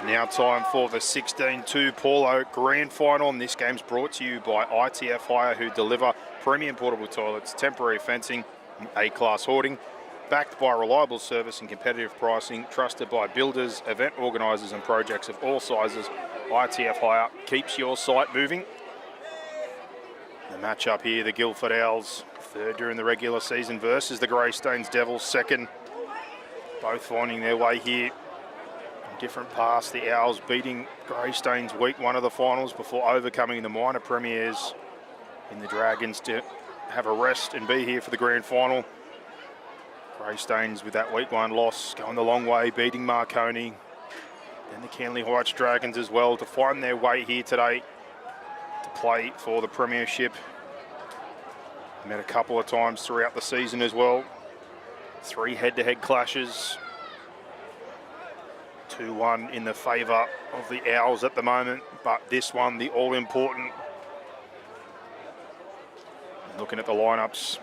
Now time for the 16-2 Paulo Grand Final, and this game's brought to you by ITF Hire, who deliver premium portable toilets, temporary fencing, and A-class hoarding, backed by reliable service and competitive pricing, trusted by builders, event organisers and projects of all sizes. ITF Hire keeps your site moving. The match-up here, the Guildford Owls, third during the regular season versus the Greystanes Devils, second. Both finding their way here. Different paths. The Owls beating Greystanes week one of the finals before overcoming the minor premiers in the Dragons to have a rest and be here for the grand final. Greystanes with that week one loss going the long way, beating Marconi and the Canley Heights Dragons as well to find their way here today to play for the premiership. Met a couple of times throughout the season as well. 3 head-to-head clashes. 2-1 in the favour of the Owls at the moment, but this one, the all-important. Looking at the lineups,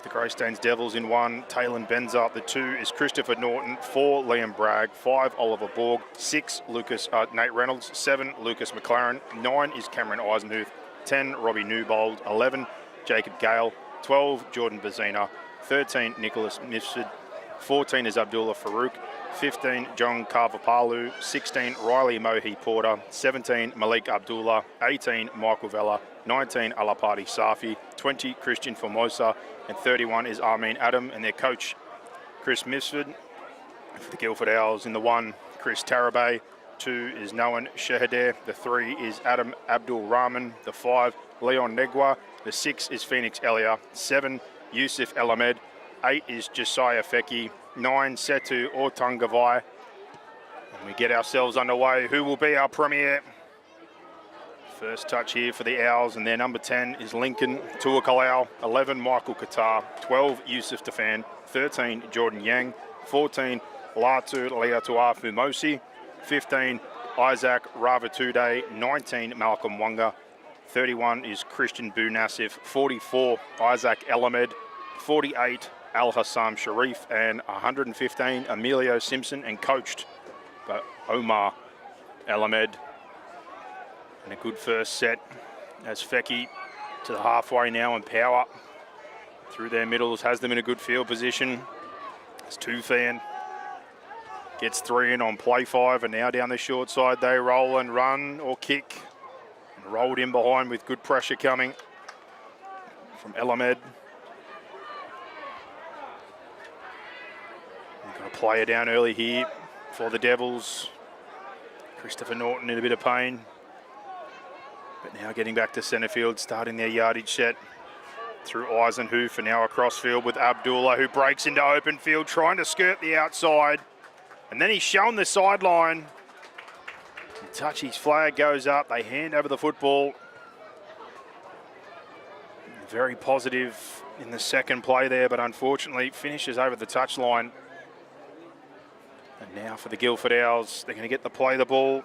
the Greystanes Devils in 1, Taylor Benza. The 2 is Christopher Norton, 4, Liam Bragg, 5, Oliver Borg, 6, Nate Reynolds, 7, Lucas McLaren, 9 is Cameron Eisenhuth, 10, Robbie Newbold, 11, Jacob Gale, 12, Jordan Bazina, 13, Nicholas Mifsud, 14 is Abdullah Farouk, 15, John Carvapalu, 16, Riley Mohi Porter, 17, Malik Abdullah, 18, Michael Vella, 19, Alapati Safi, 20, Christian Formosa, and 31 is Armin Adam, and their coach, Chris Misford. For the Guildford Owls in the 1, Chris Tarabay, 2 is Noan Shahadair, the 3 is Adam Abdul Rahman, the 5, Leon Negwa, the 6 is Phoenix Elia, 7, Yusuf El Ahmed, 8 is Josiah Feki, 9, Setu Ortungavai. And we get ourselves underway. Who will be our premier? First touch here for the Owls, and their number 10 is Lincoln Tuakalau, 11, Michael Qatar, 12, Yusuf Tafan, 13, Jordan Yang, 14, Latu Leatuafu Mosi, 15, Isaac Ravatude, 19, Malcolm Wanga, 31 is Christian Bu Nassif, 44, Isaac Elamed, 48, Al Hassam Sharif, and 115, Emilio Simpson, and coached by Omar Elamed. And a good first set as Feki to the halfway now, and Power through their middles has them in a good field position. As Tufan gets 3 in on play 5, and now down the short side they roll and run or kick, and rolled in behind with good pressure coming from Elamed. Got a player down early here for the Devils. Christopher Norton in a bit of pain, but now getting back to centre field, starting their yardage set through Eisenhuth, and now across field with Abdullah, who breaks into open field, trying to skirt the outside. And then he's shown the sideline. Touchy's flag goes up. They hand over the football. Very positive in the second play there, but unfortunately finishes over the touchline. And now for the Guildford Owls, they're going to get the play the ball.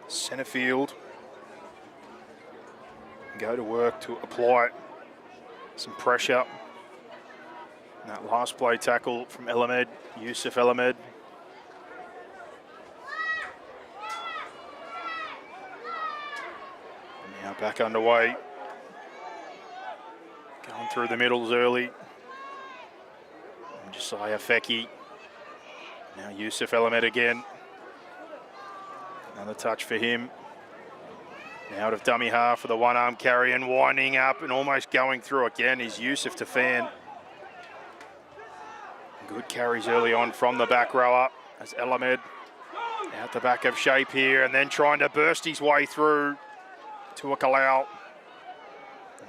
Centre field. Go to work to apply some pressure. And that last play tackle from Elamed, Yusuf Elamed. Now back underway. Going through the middles early. And Josiah Feki. Now Yusuf Elamed again. Another touch for him. Out of dummy half for the one-arm carry, and winding up and almost going through again is Yusuf Tafan. Good carries early on from the back rower as Elamed out the back of shape here, and then trying to burst his way through to Akalau.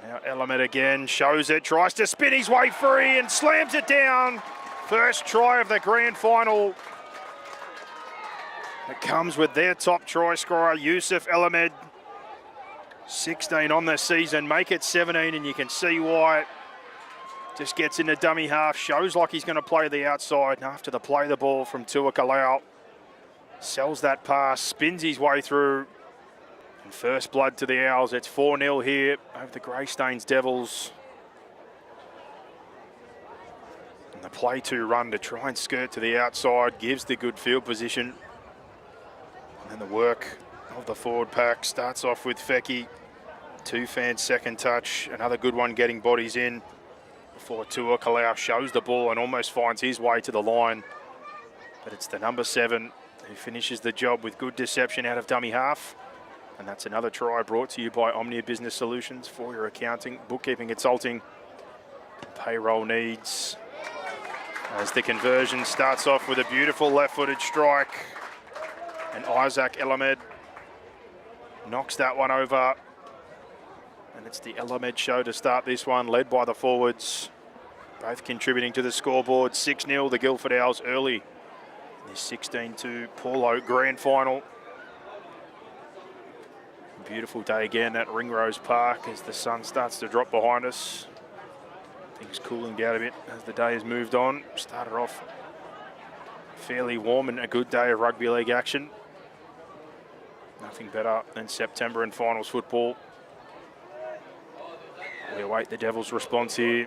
Now Elamed again shows it, tries to spin his way free and slams it down. First try of the grand final. It comes with their top try scorer, Yusuf Elamed. 16 on the season, make it 17, and you can see why. Just gets into dummy half, shows like he's going to play the outside, and after the play the ball from Tuakalau, sells that pass, spins his way through, and first blood to the Owls. It's 4-0 here over the Greystanes Devils. And the play to run to try and skirt to the outside gives the good field position. And the work of the forward pack starts off with Fecky. Two-Fan's second touch, another good one getting bodies in before Tua Kalau shows the ball and almost finds his way to the line. But it's the number 7 who finishes the job with good deception out of dummy half. And that's another try brought to you by Omnia Business Solutions for your accounting, bookkeeping, consulting, payroll needs. As the conversion starts off with a beautiful left-footed strike. And Isaac Elamed knocks that one over. And it's the Elamed show to start this one, led by the forwards. Both contributing to the scoreboard. 6-0, the Guildford Owls early in this 16-2 Paulo grand final. Beautiful day again at Ringrose Park as the sun starts to drop behind us. Things cooling down a bit as the day has moved on. Started off fairly warm and a good day of rugby league action. Nothing better than September and finals football. We await the Devils' response here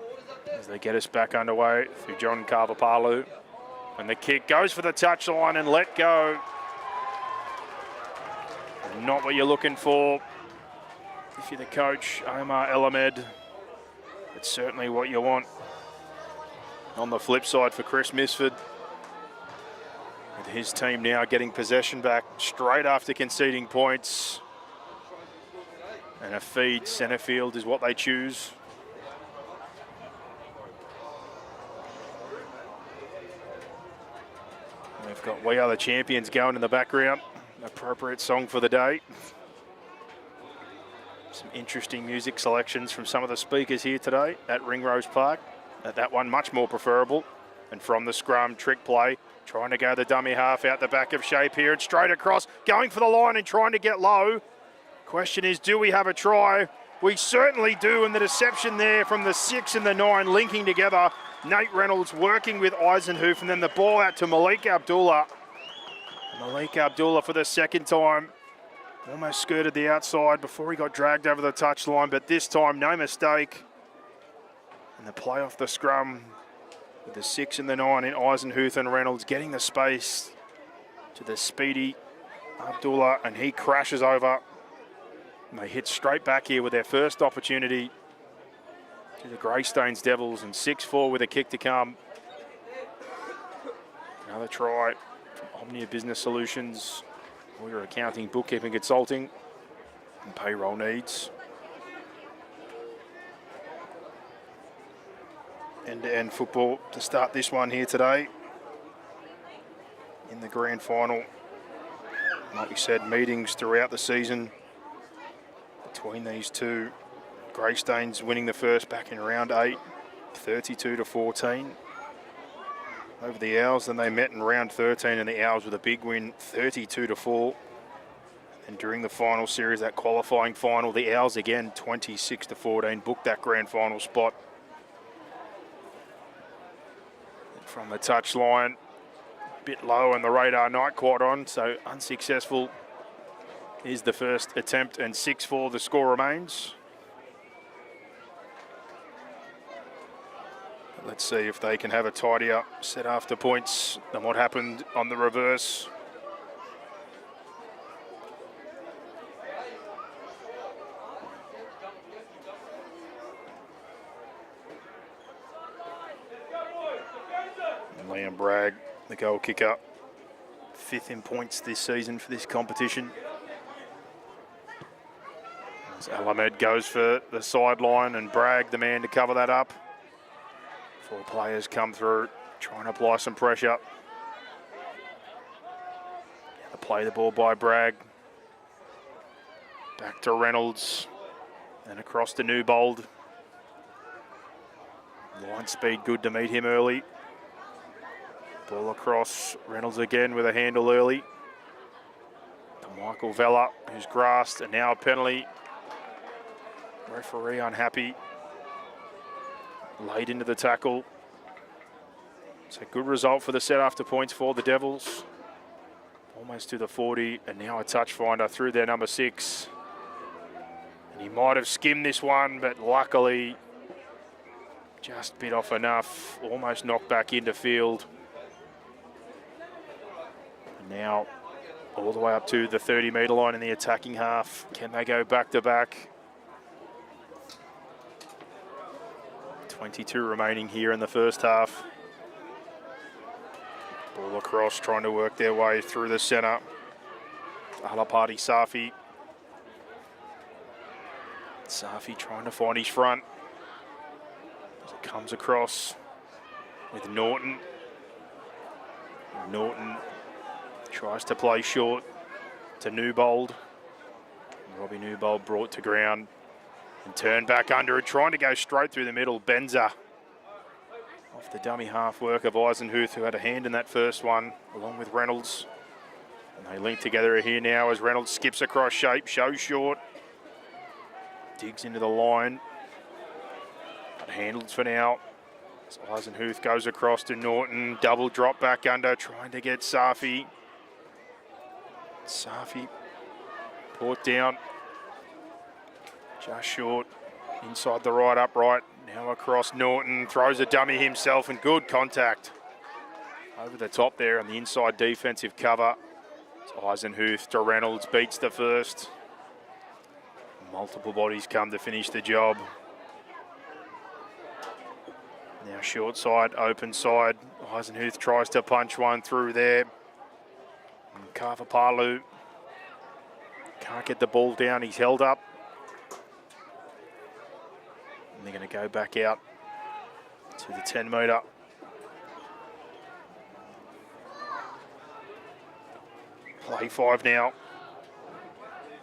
as they get us back underway through John Carver-Paulo. And the kick goes for the touchline and let go. Not what you're looking for if you're the coach, Omar Elamed. It's certainly what you want. On the flip side for Chris Misford, with his team now getting possession back straight after conceding points. And a feed centre field is what they choose. We've got We Are the Champions going in the background. Appropriate song for the day. Some interesting music selections from some of the speakers here today at Ringrose Park. That one much more preferable. And from the scrum, trick play, trying to go the dummy half out the back of shape here and straight across, going for the line and trying to get low. Question is, do we have a try? We certainly do, and the deception there from the 6 and the 9 linking together. Nate Reynolds working with Eisenhoof, and then the ball out to Malik Abdullah. Malik Abdullah for the second time. Almost skirted the outside before he got dragged over the touchline, but this time, no mistake. And the play off the scrum with the 6 and the 9 in Eisenhoof and Reynolds getting the space to the speedy Abdullah, and he crashes over. And they hit straight back here with their first opportunity to the Greystanes Devils, and 6-4 with a kick to come. Another try from Omnia Business Solutions, all your accounting, bookkeeping, consulting, and payroll needs. End-to-end football to start this one here today in the grand final. Like we said, meetings throughout the season between these two. Greystanes winning the first back in round 8, 32-14 over the Owls. Then they met in round 13 and the Owls with a big win, 32-4. And during the final series, that qualifying final, the Owls again 26-14 booked that grand final spot. And from the touchline, a bit low on the radar, night quad on, so unsuccessful is the first attempt, and 6-4 the score remains. Let's see if they can have a tidier set after points than what happened on the reverse. And Liam Bragg, the goal kicker, 5th in points this season for this competition. As Alamed goes for the sideline and Bragg, the man to cover that up. 4 players come through, trying to apply some pressure. To play the ball by Bragg. Back to Reynolds. And across to Newbold. Line speed good to meet him early. Ball across. Reynolds again with a handle early. To Michael Vella, who's grasped, and now a penalty. Referee unhappy. Late into the tackle. It's a good result for the set after points for the Devils. Almost to the 40, and now a touch finder through their number 6. And he might have skimmed this one, but luckily just bit off enough. Almost knocked back into field. And now all the way up to the 30-metre line in the attacking half. Can they go back-to-back? 22 remaining here in the first half. Ball across, trying to work their way through the centre. Alapati Safi. Safi trying to find his front. As it comes across with Norton. Norton tries to play short to Newbold. Robbie Newbold brought to ground and turned back under it, trying to go straight through the middle. Benza off the dummy half work of Eisenhuth, who had a hand in that first one, along with Reynolds. And they link together here now as Reynolds skips across shape, shows short, digs into the line, but handles for now. As Eisenhuth goes across to Norton, double drop back under, trying to get Safi. Safi brought down, just short, inside the right upright. Now across Norton, throws a dummy himself, and good contact over the top there on the inside defensive cover. It's Eisenhuth to Reynolds, beats the first. Multiple bodies come to finish the job. Now short side, open side. Eisenhuth tries to punch one through there. And Kavapalu can't get the ball down, he's held up. And they're going to go back out to the 10-metre. Play 5 now.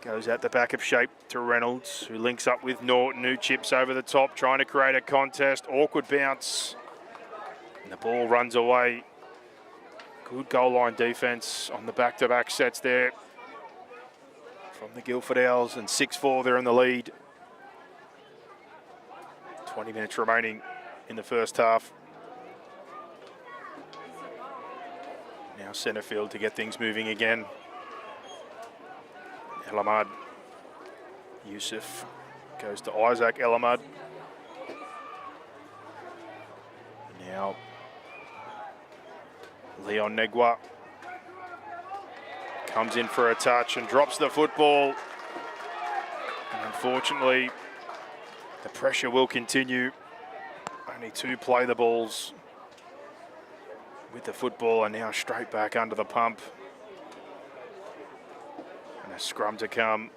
Goes at the back of shape to Reynolds, who links up with Norton, who chips over the top, trying to create a contest. Awkward bounce. And the ball runs away. Good goal line defence on the back-to-back sets there from the Guildford Owls, and 6-4, they're in the lead. 20 minutes remaining in the first half. Now centre field to get things moving again. Elamad. Yusuf goes to Isaac Elamad. Now Leon Negwa comes in for a touch and drops the football. And unfortunately, the pressure will continue. Only 2 play the balls with the football, and now straight back under the pump. And a scrum to come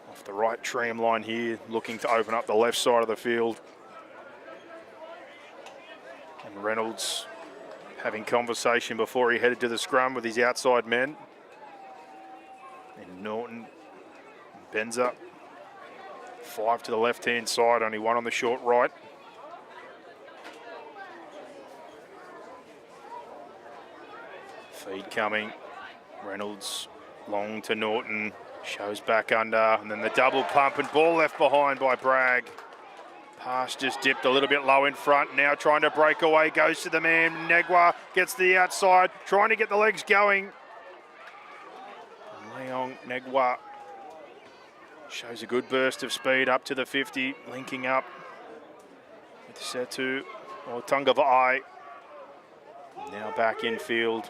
off the right tram line here, looking to open up the left side of the field. And Reynolds having conversation before he headed to the scrum with his outside men. And Norton, Benza. 5 to the left-hand side, only 1 on the short right. Feed coming. Reynolds long to Norton, shows back under, and then the double pump and ball left behind by Bragg. Pass just dipped a little bit low in front, now trying to break away, goes to the man. Negwa gets the outside, trying to get the legs going. Leon Negwa shows a good burst of speed up to the 50, linking up with Setu or Tungava'ai. Now back in field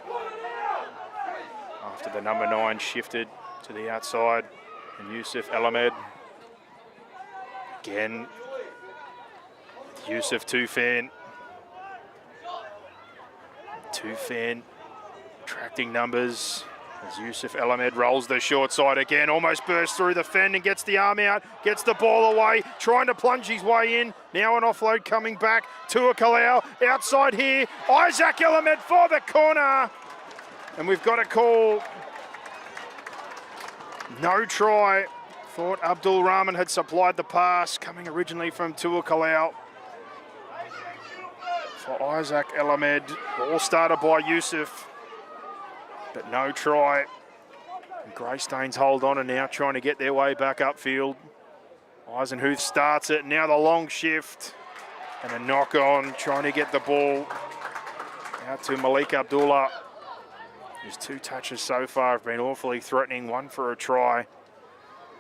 after the number 9 shifted to the outside. And Yusuf Elamed again. Yusuf Tufan. Tufan attracting numbers. As Yusuf Elamed rolls the short side again, almost bursts through the fend and gets the arm out, gets the ball away, trying to plunge his way in. Now an offload coming back to a Kalau. Outside here, Isaac Elamed for the corner. And we've got a call. No try. Thought Abdul Rahman had supplied the pass, coming originally from Tua Kalau. For Isaac Elamed, ball started by Yusuf. But no try. And Greystanes hold on and now trying to get their way back upfield. Eisenhuth starts it. Now the long shift. And a knock on, trying to get the ball out to Malik Abdullah. His 2 touches so far have been awfully threatening. 1 for a try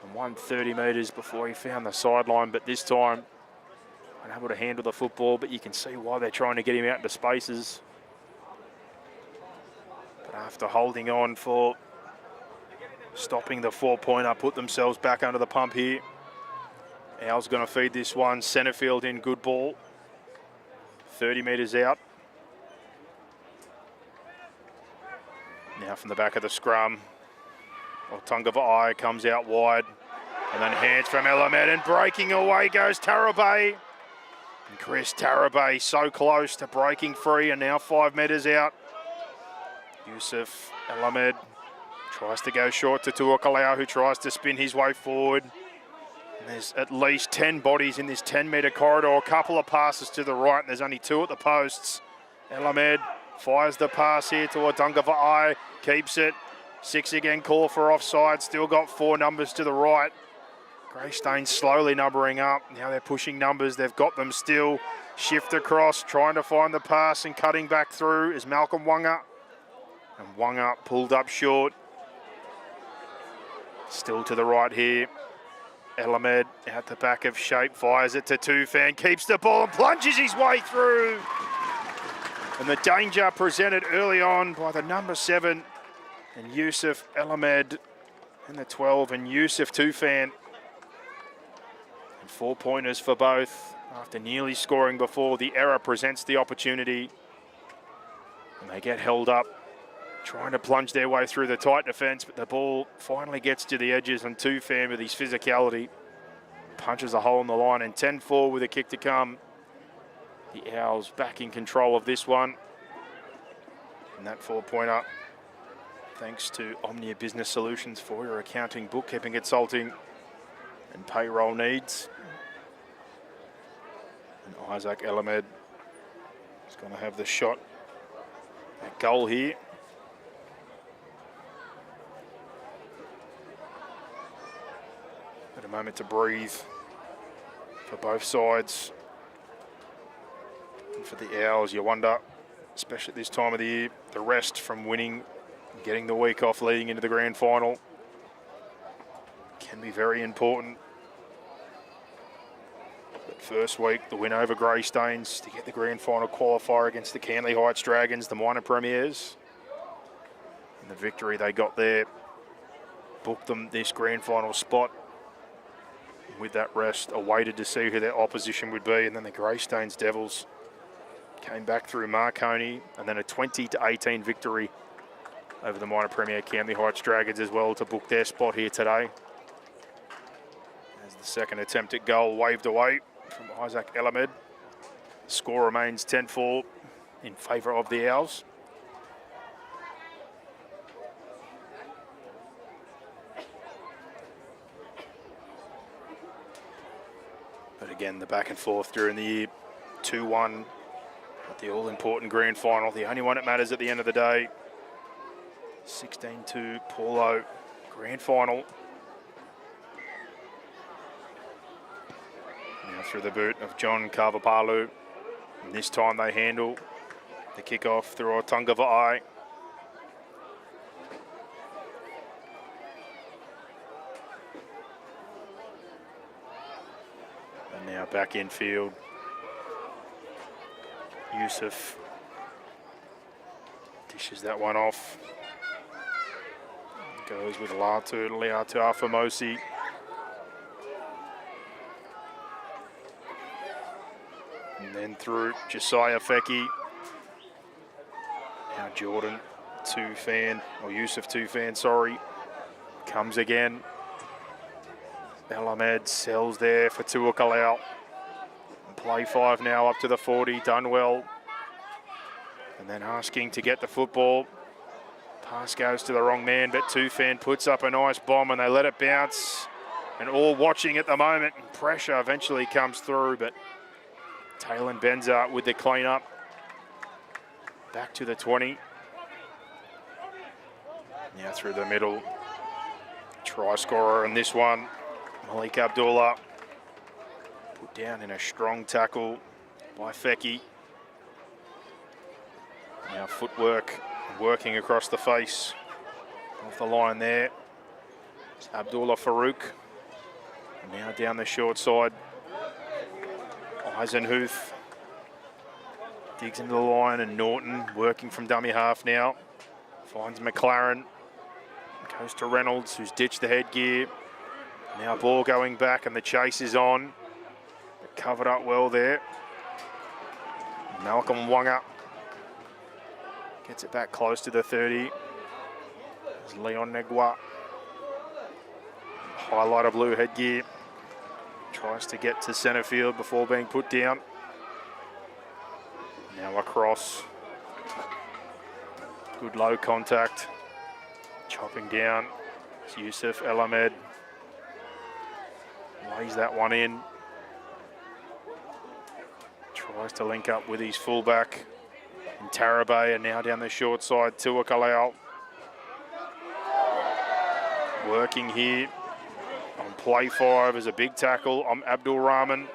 and 1 30 metres before he found the sideline. But this time, unable to handle the football. But you can see why they're trying to get him out into spaces. After holding on for stopping the 4-pointer, put themselves back under the pump here. Owls going to feed this one. Centrefield in, good ball. 30 metres out. Now from the back of the scrum. Tungavai comes out wide. And then hands from Elamed, and breaking away goes Tarabay. And Chris Tarabay so close to breaking free, and now 5 metres out. Yusuf Elamed tries to go short to Tuakalau, who tries to spin his way forward. And there's at least 10 bodies in this 10-metre corridor. A couple of passes to the right, and there's only 2 at the posts. Elamed fires the pass here to Tungavai, keeps it. 6 again, call for offside. Still got 4 numbers to the right. Greystanes slowly numbering up. Now they're pushing numbers. They've got them still. Shift across, trying to find the pass, and cutting back through is Malcolm Wanga. And Wanga pulled up short. Still to the right here. Elamed out the back of shape, fires it to Tufan, keeps the ball and plunges his way through. And the danger presented early on by the number 7 and Yusuf Elamed, and the 12 and Yusuf Tufan. 4-pointers for both after nearly scoring before. The error presents the opportunity. And they get held up, trying to plunge their way through the tight defence, but the ball finally gets to the edges, and Tufan with his physicality punches a hole in the line, and 10-4 with a kick to come. The Owls back in control of this one. And that 4-pointer, thanks to Omnia Business Solutions for your accounting, bookkeeping, consulting and payroll needs. And Isaac Elamed is going to have the shot at goal here. At a moment to breathe for both sides. And for the Owls, you wonder, especially at this time of the year, the rest from winning, getting the week off leading into the grand final can be very important. But first week, the win over Greystanes to get the grand final qualifier against the Canley Heights Dragons, the minor premiers. And the victory they got there booked them this grand final spot. With that rest, awaited to see who their opposition would be. And then the Greystanes Devils came back through Marconi, and then a 20-18 victory over the minor premier Canley Heights Dragons as well to book their spot here today. As the second attempt at goal waved away from Isaac Elamed. The score remains 10-4 in favour of the Owls. But again, the back and forth during the year, 2-1 at the all-important grand final, the only one that matters at the end of the day. 16-2 Paulo grand final. Now through the boot of John Carvapalu. And this time they handle the kickoff through Tungavai. And now back in field. Yusuf dishes that one off. Goes with Latu Afamosi. And then through Josiah Feki. Now Jordan Tufan, or Yusuf Tufan, sorry, comes again. Elamed sells there for Tuakalau. Play 5 now up to the 40, done well. And then asking to get the football. Pass goes to the wrong man, but Tufan puts up a nice bomb and they let it bounce. And all watching at the moment, and pressure eventually comes through, but Taylor Benza with the clean up. Back to the 20. Now through the middle. Try scorer in this one, Malik Abdullah. Put down in a strong tackle by Feki. Now footwork working across the face. Off the line there. It's Abdullah Farouk. And now down the short side. Eisenhuth digs into the line, and Norton working from dummy half now. Finds McLaren. Goes to Reynolds, who's ditched the headgear. Now ball going back and the chase is on. Covered up well there. Malcolm Wonga gets it back close to the 30. There's Leon Negua. Highlighter blue headgear. Tries to get to centre field before being put down. Now across. Good low contact. Chopping down. It's Yusuf El Ahmed. Lays that one in. Tries to link up with his fullback. And Tarabay, and now down the short side, Tua Kalau. Working here. On play 5 is a big tackle. I'm Abdul Rahman.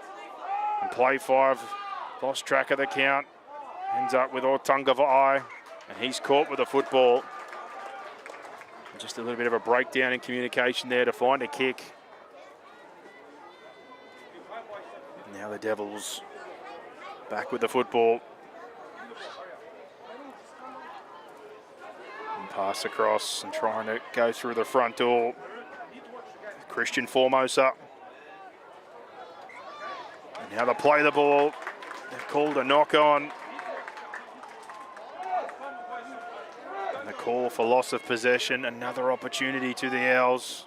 And play 5, lost track of the count. Ends up with Ortunga Va'ai. And he's caught with the football. And just a little bit of a breakdown in communication there to find a kick. Now the Devils back with the football. And pass across and trying to go through the front door. Christian Formosa. And now they play the ball. They've called a knock on. And the call for loss of possession. Another opportunity to the Owls.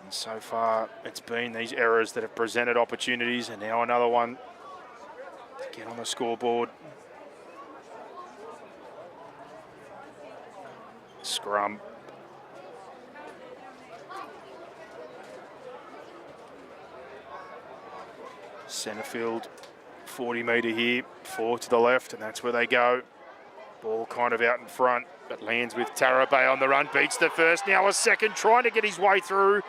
And so far, it's been these errors that have presented opportunities, and now another one to get on the scoreboard. Scrum. Centre field, 40 metre here, 4 to the left, and that's where they go. Ball kind of out in front, but lands with Tarabay on the run, beats the first, now a second, trying to get his way through.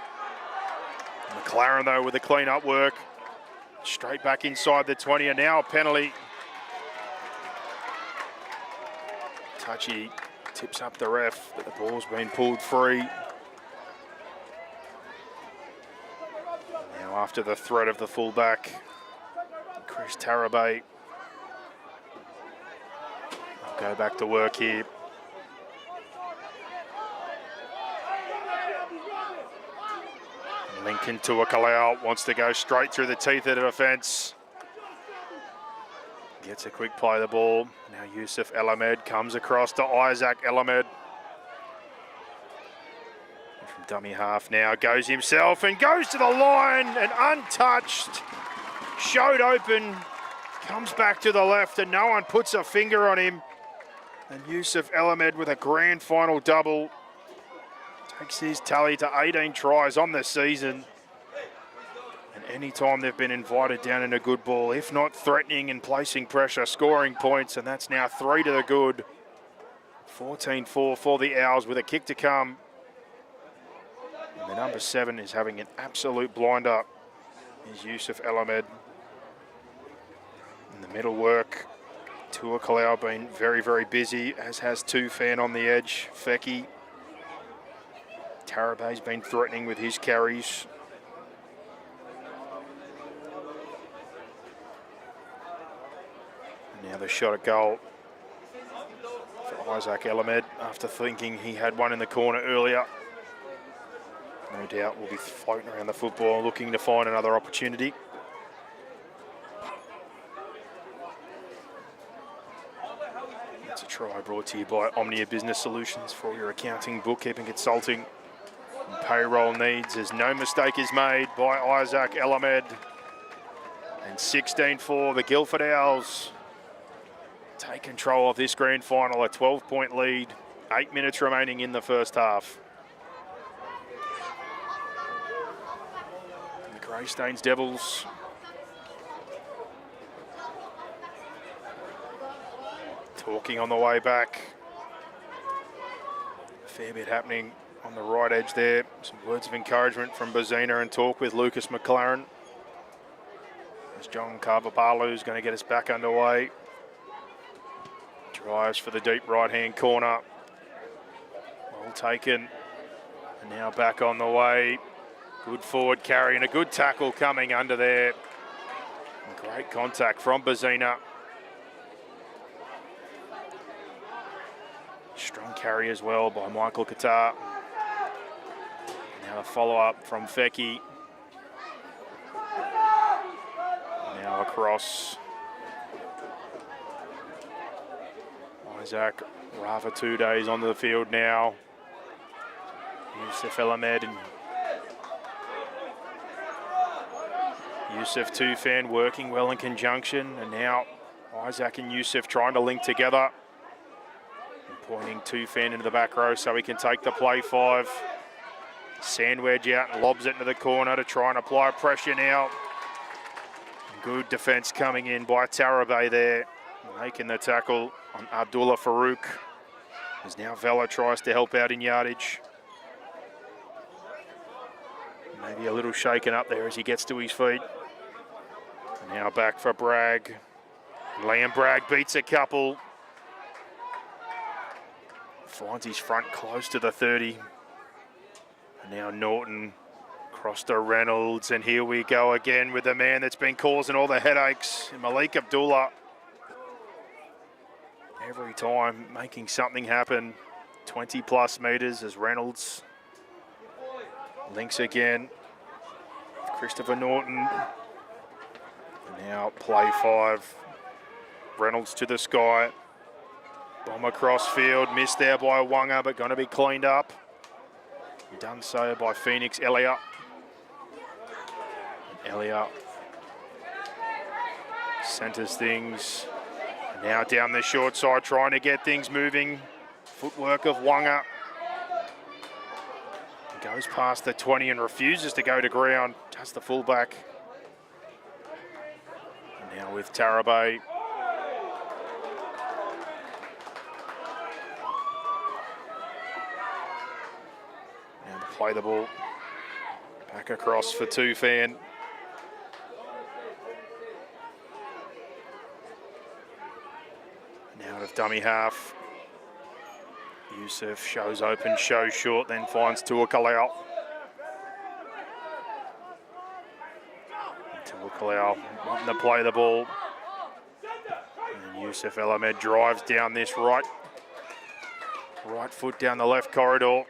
McLaren, though, with the clean-up work. Straight back inside the 20, and now a penalty. Touchy tips up the ref, but the ball's been pulled free. Now after the threat of the fullback, Chris Tarabay. I'll go back to work here. Lincoln Tuakalau wants to go straight through the teeth of the defence. Gets a quick play of the ball. Now Yusuf El Ahmed comes across to Isaac El Ahmed. From dummy half now, goes himself and goes to the line and untouched. Showed open, comes back to the left and no one puts a finger on him. And Yusuf El Ahmed with a grand final double. Takes his tally to 18 tries on the season. And any time they've been invited down in a good ball, if not threatening and placing pressure, scoring points, and that's now 3 to the good. 14-4 for the Owls with a kick to come. And the number 7 is having an absolute blinder. Is Yusuf El Ahmed. In the middle work, Tua Kalau been very, very busy, as has Tufan on the edge, Feki. Tarabay's been threatening with his carries. And now the shot at goal for Isaac El Ahmed after thinking he had one in the corner earlier. No doubt will be floating around the football looking to find another opportunity. It's a try brought to you by Omnia Business Solutions for all your accounting, bookkeeping, consulting, and payroll needs, as no mistake is made by Isaac El Ahmed. And 16-4, the Guilford Owls take control of this grand final, a 12-point lead, 8 minutes remaining in the first half. And the Greystanes Devils talking on the way back. Fair bit happening on the right edge there. Some words of encouragement from Bazina and talk with Lucas McLaren. As John Carvapalu is going to get us back underway. Drives for the deep right-hand corner. Well taken. And now back on the way. Good forward carry and a good tackle coming under there. And great contact from Bazina. Strong carry as well by Michael Qatar. Now a follow-up from Feki. Now across. Isaac Rava 2 days on the field now. Yusuf El Ahmed and Yusuf Tufan working well in conjunction, and now Isaac and Yusuf trying to link together. And pointing Tufan into the back row so he can take the play 5. Sand wedge out and lobs it into the corner to try and apply pressure now. Good defence coming in by Tarabay there, making the tackle on Abdullah Farouk. As now Vela tries to help out in yardage. Maybe a little shaken up there as he gets to his feet. And now back for Bragg. Liam Bragg beats a couple. Finds his front close to the 30. And now Norton across to Reynolds, and here we go again with the man that's been causing all the headaches, Malik Abdullah. Every time making something happen. 20 plus metres as Reynolds links again. Christopher Norton. And now play 5. Reynolds to the sky. Bomb across field, missed there by Wanga, but going to be cleaned up. Done so by Phoenix Elliott. Elliott centres things. Now down the short side, trying to get things moving. Footwork of Wanga. Goes past the 20 and refuses to go to ground. Just the fullback. And now with Tarabay. Now to play the ball. Back across for Tufan. Out of dummy half. Yusuf shows open, shows short, then finds Tua Kalau. Tua Kalau wanting to play the ball. And Yusuf El Ahmed drives down this right foot down the left corridor.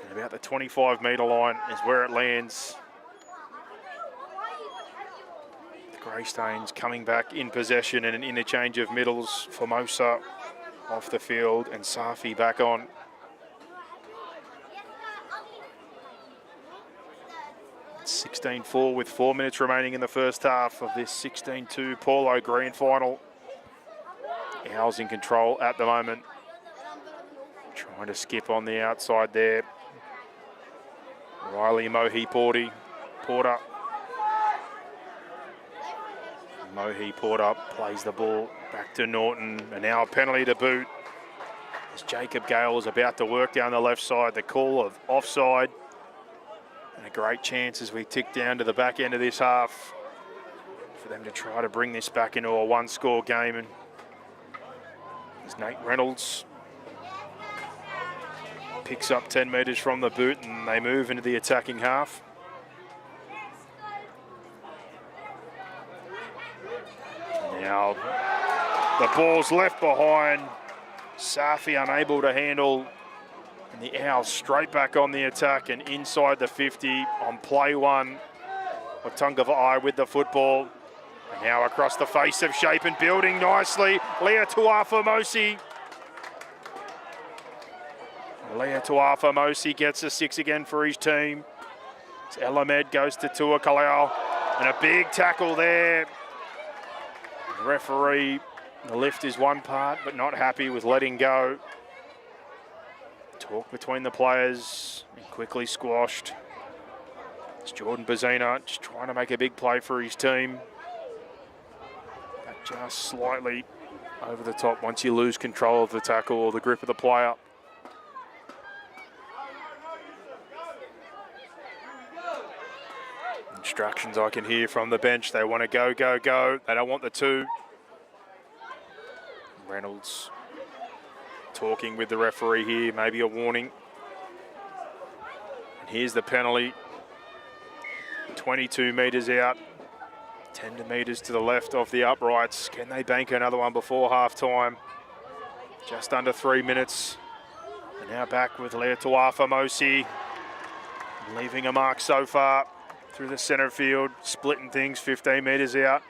And about the 25-metre line is where it lands. Greystanes coming back in possession and an interchange of middles. Formosa off the field and Safi back on. It's 16-4 with 4 minutes remaining in the first half of this 16-2 Paulo Grand Final. Owls in control at the moment. Trying to skip on the outside there. Riley Porter. Porter plays the ball back to Norton, and now a penalty to boot as Jacob Gale is about to work down the left side. The call of offside, and a great chance as we tick down to the back end of this half for them to try to bring this back into a one-score game. And as Nate Reynolds picks up 10 metres from the boot, and they move into the attacking half. Now, the ball's left behind. Safi unable to handle. And the Owls straight back on the attack and inside the 50 on play 1. Watungavai with the football. And now across the face of shape and building nicely. Lea Tuafa-Mosi. Lea Tuafa-Mosi gets a 6 again for his team. El Ahmed goes to Tua Kalau. And a big tackle there. The referee, the lift is one part, but not happy with letting go. Talk between the players, and quickly squashed. It's Jordan Bazina just trying to make a big play for his team. But just slightly over the top once you lose control of the tackle or the grip of the player. Instructions I can hear from the bench. They want to go, go, go. They don't want the 2. Reynolds talking with the referee here, maybe a warning. And here's the penalty. 22 metres out, 10 metres to the left of the uprights. Can they bank another one before half time? Just under 3 minutes. And now back with Leotuafa Mosi, leaving a mark so far through the centre field, splitting things 15 metres out.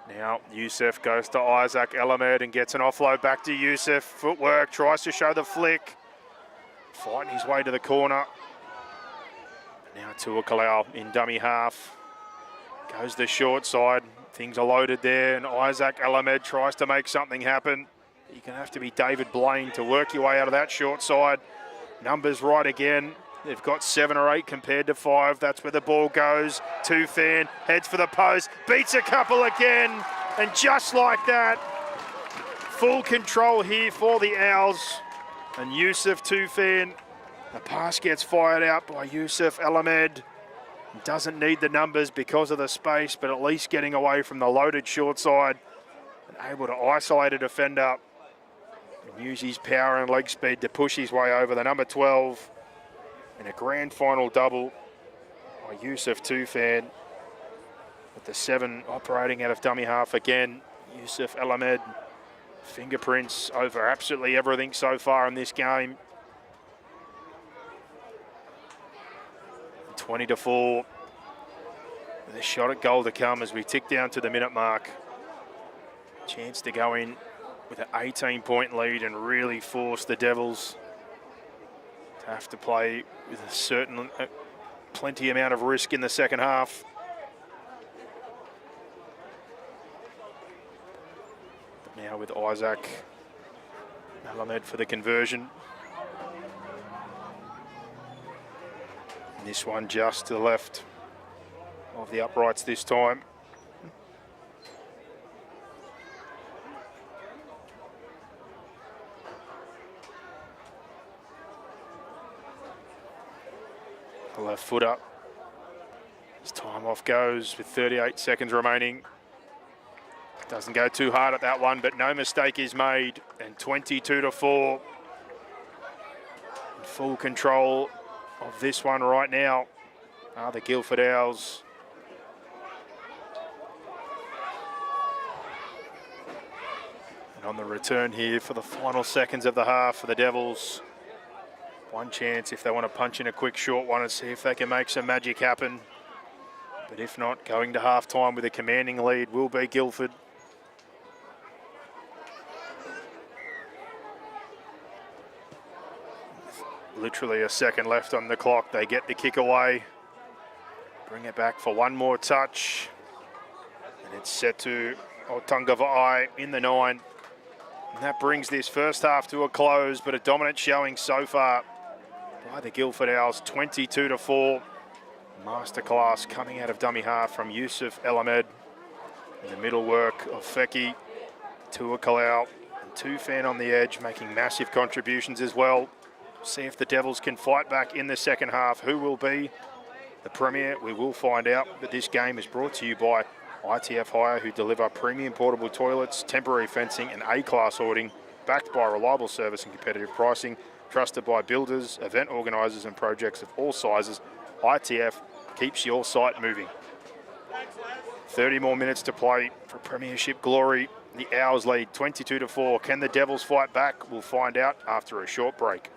Now Youssef goes to Isaac Elamed and gets an offload back to Youssef. Footwork, tries to show the flick. Fighting his way to the corner. Now Tuakalau in dummy half. Goes the short side. Things are loaded there, and Isaac Elamed tries to make something happen. You're going to have to be David Blaine to work your way out of that short side. Numbers right again. They've got 7 or 8 compared to 5. That's where the ball goes. Tufan heads for the post, beats a couple again, and just like that, full control here for the Owls. And Yusuf Tufan, the pass gets fired out by Yusuf Elamed. Doesn't need the numbers because of the space, but at least getting away from the loaded short side and able to isolate a defender and use his power and leg speed to push his way over the number 12 in a grand final double by Yusuf Tufan, with the 7 operating out of dummy half again. Yusuf Elamed, fingerprints over absolutely everything so far in this game. 20-4. With a shot at goal to come as we tick down to the minute mark. Chance to go in with an 18-point lead and really force the Devils to have to play with a certain plenty amount of risk in the second half. But now with Isaac Elamed for the conversion. And this one just to the left of the uprights this time. The left foot up. As time off goes with 38 seconds remaining. Doesn't go too hard at that one, but no mistake is made. And 22-4. In full control of this one right now are the Guildford Owls. And on the return here for the final seconds of the half for the Devils. One chance if they want to punch in a quick short one and see if they can make some magic happen. But if not, going to half-time with a commanding lead will be Guilford. Literally a second left on the clock. They get the kick away. Bring it back for one more touch. And it's set to Otungavai in the 9. And that brings this first half to a close, but a dominant showing so far by the Guildford Owls, 22-4. Masterclass coming out of dummy half from Yusuf Elamed. And the middle work of Feki, Tuakalau, and Tufan on the edge, making massive contributions as well. See if the Devils can fight back in the second half. Who will be the premier? We will find out. But this game is brought to you by ITF Hire, who deliver premium portable toilets, temporary fencing and A-class hoarding, backed by reliable service and competitive pricing, trusted by builders, event organisers and projects of all sizes. ITF keeps your site moving. 30 more minutes to play for premiership glory. The Owls lead 22-4. Can the Devils fight back? We'll find out after a short break.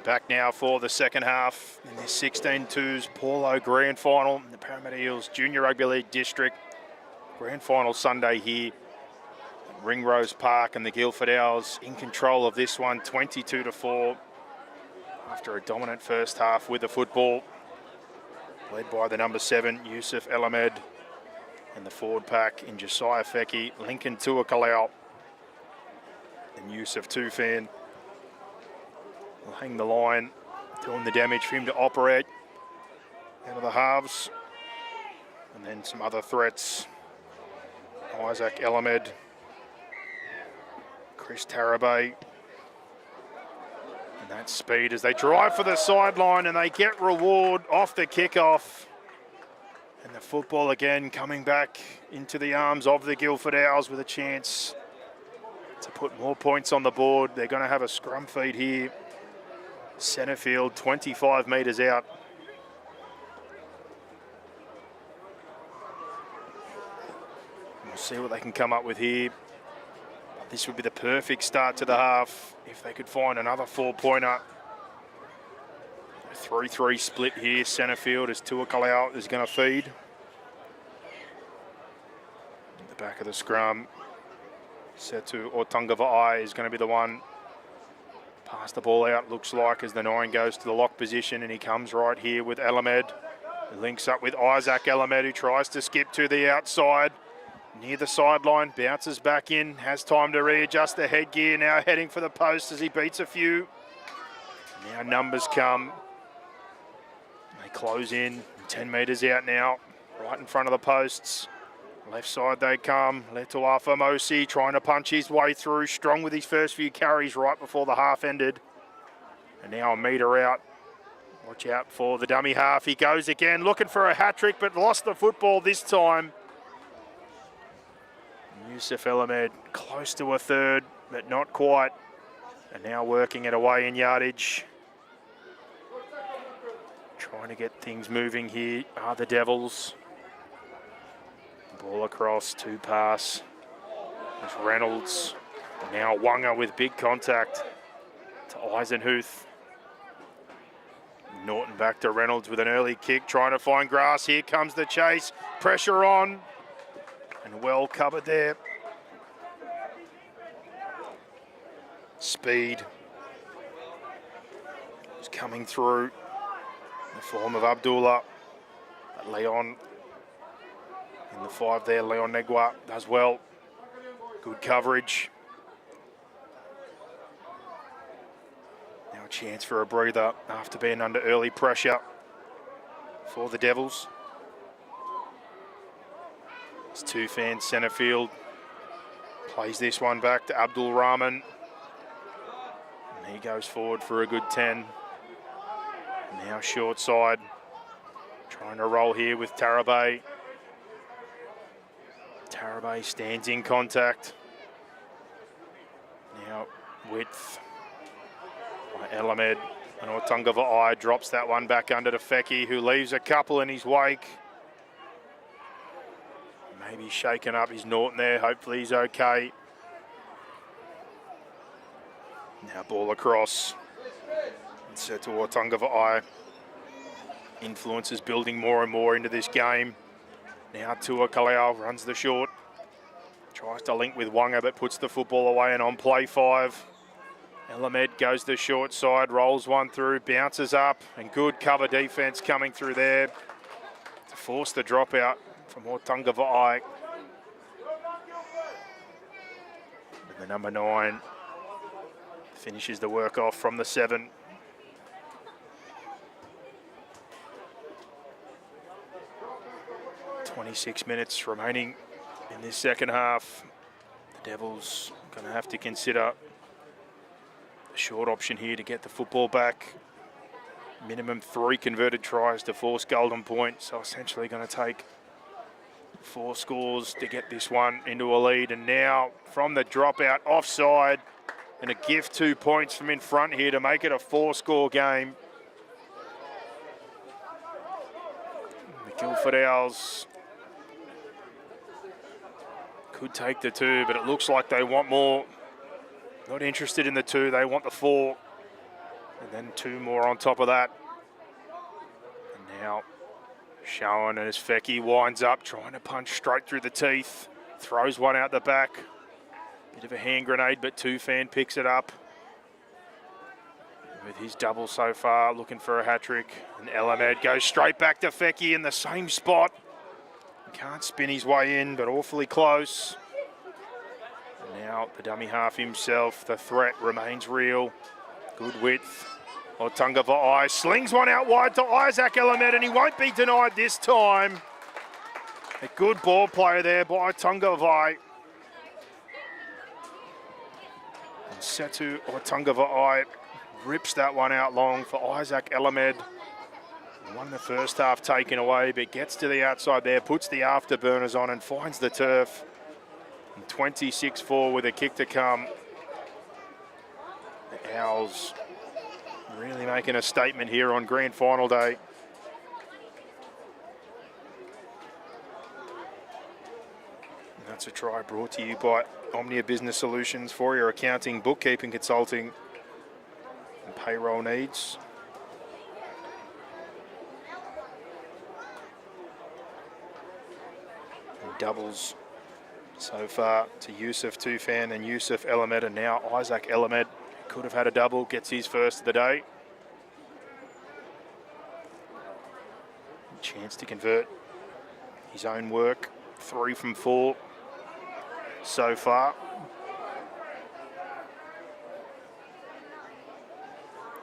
Back now for the second half in this 16-2s Paulo Grand Final, the Parramatta Eels Junior Rugby League District Grand Final Sunday here at Ringrose Park, and the Guildford Owls in control of this one, 22-4, after a dominant first half with the football, led by the number 7 Yusuf Elamed, and the forward pack in Josiah Feki, Lincoln Tuakalau, and Yusuf Tufan. Will hang the line, doing the damage for him to operate out of the halves. And then some other threats. Isaac Elamed, Chris Tarabay. And that speed as they drive for the sideline, and they get reward off the kickoff. And the football again coming back into the arms of the Guildford Owls with a chance to put more points on the board. They're going to have a scrum feed here. Centre field, 25 metres out. We'll see what they can come up with here. This would be the perfect start to the half if they could find another 4-pointer. A 3-3 split here, centre field, as Tuakalau is going to feed. At the back of the scrum, Setu Otungava'ai is going to be the one. Pass the ball out, looks like, as the 9 goes to the lock position, and he comes right here with Elamed. He links up with Isaac Elamed, who tries to skip to the outside. Near the sideline, bounces back in, has time to readjust the headgear, now heading for the post as he beats a few. Now numbers come. They close in, 10 metres out now, right in front of the posts. Left side they come, Letuafa Mosi trying to punch his way through, strong with his first few carries right before the half ended. And now a metre out. Watch out for the dummy half. He goes again, looking for a hat-trick, but lost the football this time. Yusuf Elamed close to a third, but not quite. And now working it away in yardage. Trying to get things moving here are the Devils. Ball across, 2 pass. There's Reynolds. Now Wanga with big contact to Eisenhuth. Norton back to Reynolds with an early kick, trying to find grass. Here comes the chase. Pressure on. And well covered there. Speed is coming through in the form of Abdullah. But Leon in the 5 there, Leon Negwa does well. Good coverage. Now a chance for a breather after being under early pressure for the Devils. It's Tufan centre field. Plays this one back to Abdul Rahman. And he goes forward for a good 10. Now short side. Trying to roll here with Tarabay. Tarabay stands in contact. Now width by Elamed, and Otungava'ai drops that one back under to Feki, who leaves a couple in his wake. Maybe shaking up his Norton there, hopefully he's okay. Now ball across. And set to Otungava'ai. Influences building more and more into this game. Now Tuakalau runs the short. Tries to link with Wanga, but puts the football away, and on play 5. Elamed goes the short side, rolls one through, bounces up, and good cover defence coming through there to force the dropout from Otungava'ai. And the number 9 finishes the work off from the 7. .26 minutes remaining in this second half. The Devils going to have to consider the short option here to get the football back. Minimum 3 converted tries to force golden point, so essentially going to take 4 scores to get this one into a lead. And now from the dropout, offside, and a gift 2 points from in front here to make it a 4-score game. The Guildford Owls Could take the 2, but it looks like they want more. Not interested in the 2, they want the 4. And then 2 more on top of that. And now Showen as Fecky winds up, trying to punch straight through the teeth. Throws one out the back. Bit of a hand grenade, but Tufan picks it up. With his double so far, looking for a hat-trick. And Elamed goes straight back to Fecky in the same spot. Can't spin his way in, but awfully close. And now the dummy half himself, the threat remains real. Good width. Otunga Va'ai slings one out wide to Isaac Elamed, and he won't be denied this time. A good ball player there by Otunga Va'ai. And Setu Otunga Va'ai rips that one out long for Isaac Elamed. Won the first half taken away, but gets to the outside there, puts the afterburners on and finds the turf. 26-4 with a kick to come. The Owls really making a statement here on grand final day. And that's a try brought to you by Omnia Business Solutions for your accounting, bookkeeping, consulting and payroll needs. Doubles so far to Yusuf Tufan and Yusuf Elamed, and now Isaac Elamed could have had a double, gets his first of the day. Chance to convert his own work, 3 from 4 so far.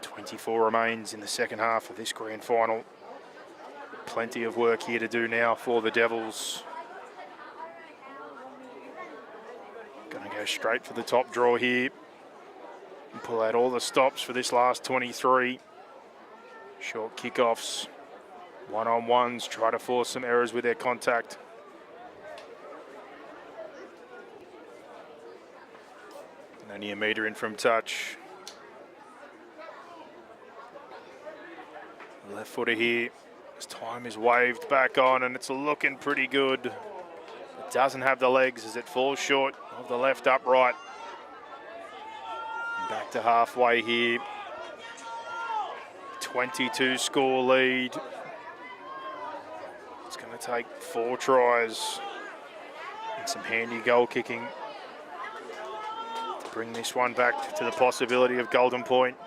24 remains in the second half of this grand final. Plenty of work here to do now for the Devils. Going to go straight for the top draw here and pull out all the stops for this last 23. Short kickoffs, one-on-ones, try to force some errors with their contact. And only a metre in from touch. Left footer here. As time is waved back on, and it's looking pretty good. It doesn't have the legs as it falls short of the left upright. Back to halfway here. 22 score lead. It's going to take 4 tries and some handy goal kicking to bring this one back to the possibility of golden point.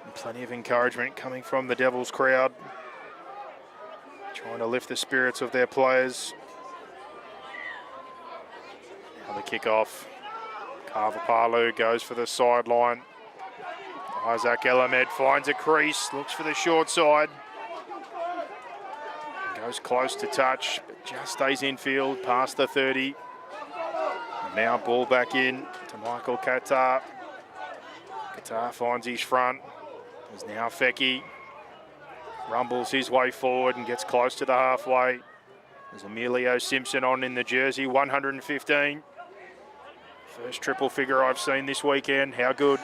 And plenty of encouragement coming from the Devils crowd, trying to lift the spirits of their players. Now the kickoff. Carvapalu goes for the sideline. Isaac Elamed finds a crease, looks for the short side. Goes close to touch, but just stays infield past the 30. And now ball back in to Michael Qatar. Qatar finds his front. There's now Fecky. Rumbles his way forward and gets close to the halfway. There's Emilio Simpson on in the jersey, 115. First triple figure I've seen this weekend. How good?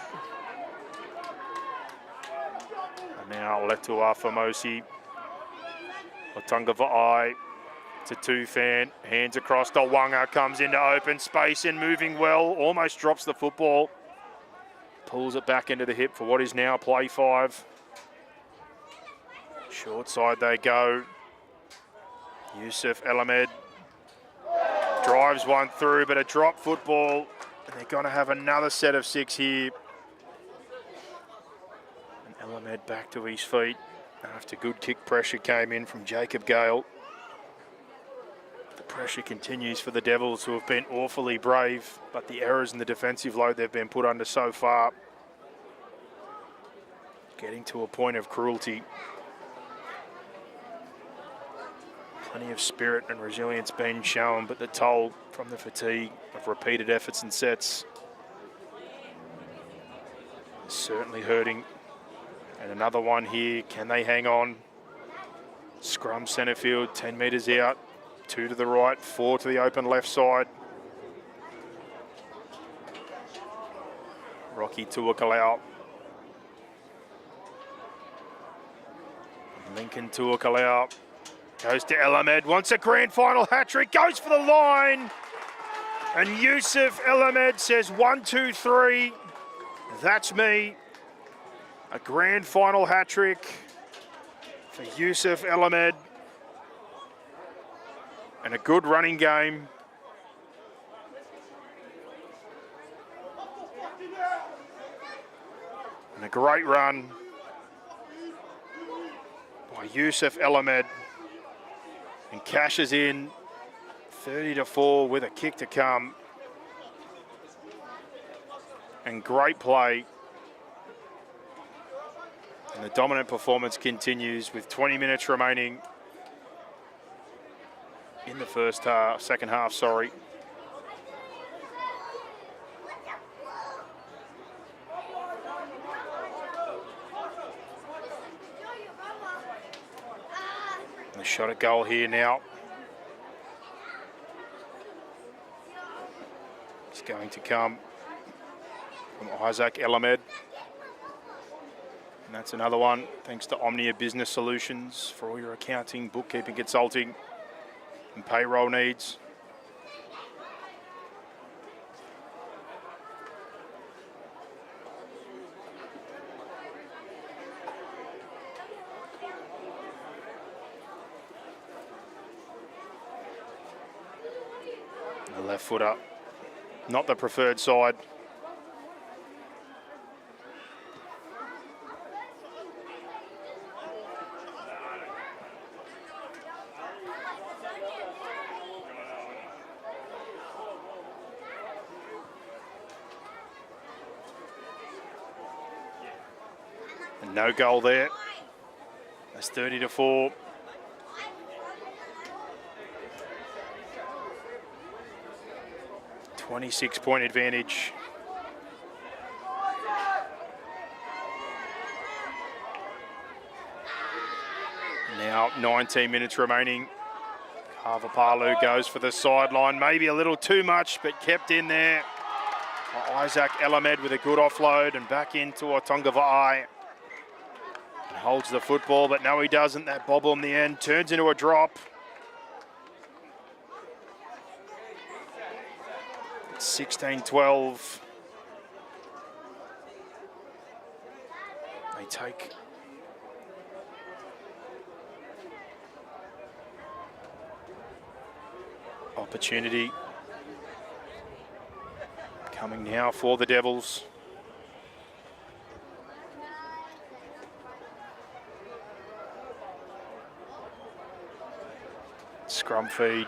And now Letua Famosi. Otunga Va'ai to Tufan. Hands across to Wanga. Comes into open space and moving well. Almost drops the football. Pulls it back into the hip for what is now play 5. Short side they go. Yusuf Elamed drives one through, but a drop football. And they're going to have another set of 6 here. And Elamed back to his feet after good kick pressure came in from Jacob Gale. The pressure continues for the Devils, who have been awfully brave, but the errors in the defensive load they've been put under so far, getting to a point of cruelty. Plenty of spirit and resilience being shown, but the toll from the fatigue of repeated efforts and sets is certainly hurting. And another one here, can they hang on? Scrum centre field, 10 metres out, 2 to the right, 4 to the open left side. Rocky Tuakalau. Lincoln Tuakalau Goes to El Ahmed, wants a grand final hat-trick, goes for the line. And Yusuf El Ahmed says 1, 2, 3. That's me. A grand final hat-trick for Yusuf El Ahmed. And a good running game. And a great run by Yusuf El Ahmed. And cashes in 30-4 with a kick to come. And great play. And the dominant performance continues with 20 minutes remaining in the second half, sorry. And a shot at goal here now. It's going to come from Isaac El Ahmed. And that's another one, thanks to Omnia Business Solutions for all your accounting, bookkeeping, consulting, and payroll needs. The left foot up, not the preferred side. And no goal there. That's 30-4. .26 advantage. Now 19 minutes remaining. Paulo goes for the sideline, maybe a little too much, but kept in there. Isaac El Ahmed with a good offload and back into Otongavai. Holds the football, but no, he doesn't. That bobble in the end turns into a drop. It's 16-12. They take opportunity coming now for the Devils. Scrum feed,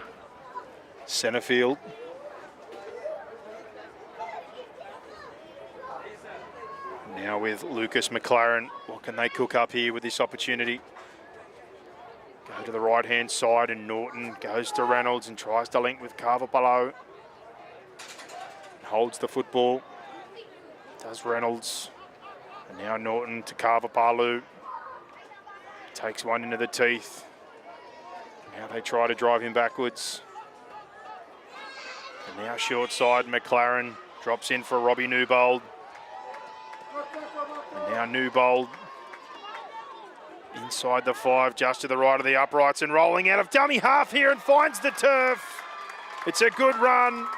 centre field. Now with Lucas McLaren, what can they cook up here with this opportunity? Go to the right-hand side and Norton goes to Reynolds and tries to link with Carvalho. Holds the football, does Reynolds. And now Norton to Carvalho. Takes one into the teeth. Now they try to drive him backwards. And now short side, McLaren drops in for Robbie Newbold. And now Newbold inside the 5, just to the right of the uprights and rolling out of dummy half here and finds the turf. It's a good run.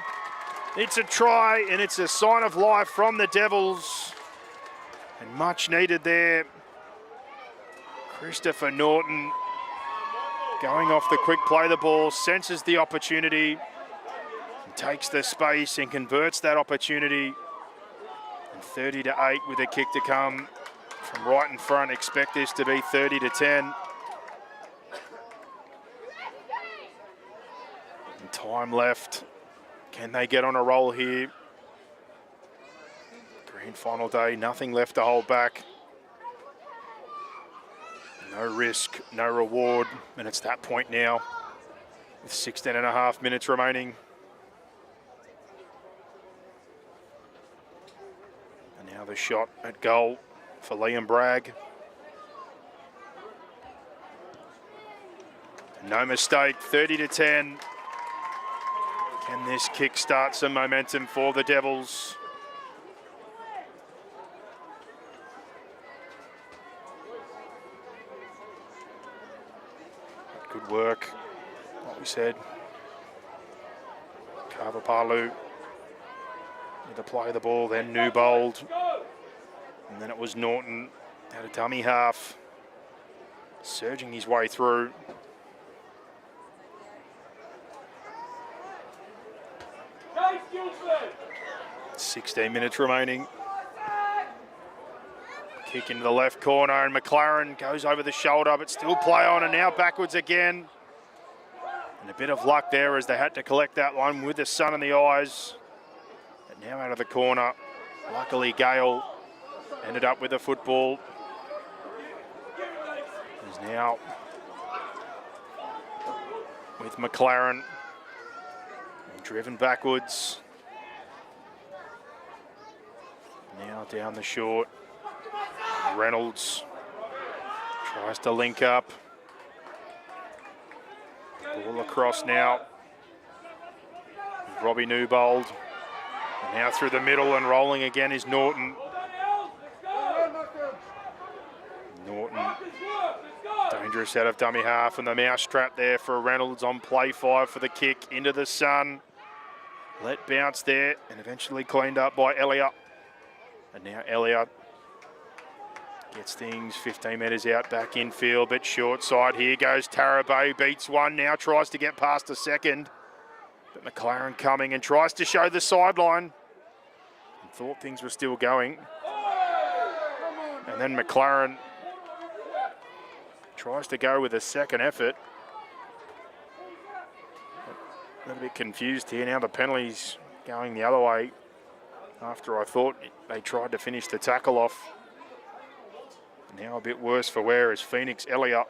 It's a try and it's a sign of life from the Devils. And much needed there. Christopher Norton going off the quick play the ball, senses the opportunity, and takes the space and converts that opportunity. And 30-8 with a kick to come from right in front. Expect this to be 30-10. And time left. Can they get on a roll here? Grand final day, nothing left to hold back. No risk, no reward, and it's that point now with 16.5 minutes remaining. And now the shot at goal for Liam Bragg. No mistake, 30-10. Can this kick start some momentum for the Devils? Good work, what we said. Paulo with the play of the ball, then Newbold. And then it was Norton out of dummy half, surging his way through. Guilford. 16 minutes remaining. Kick into the left corner, and McLaren goes over the shoulder, but still play on, and now backwards again. And a bit of luck there as they had to collect that one with the sun in the eyes. But now out of the corner, luckily Gale ended up with the football. He's now with McLaren, driven backwards. Now down the short. Reynolds tries to link up. Ball across now. Robbie Newbold. And now through the middle and rolling again is Norton. Norton, dangerous out of dummy half, and the mouse trap there for Reynolds on play 5 for the kick into the sun. Let bounce there and eventually cleaned up by Elliott. And now Elliott gets things 15 metres out, back infield, but short side. Here goes Tarabay, beats one, now tries to get past a second. But McLaren coming and tries to show the sideline. And thought things were still going. And then McLaren tries to go with a second effort. A little bit confused here. Now the penalty's going the other way after I thought they tried to finish the tackle off. Now a bit worse for wear is Phoenix Elliott.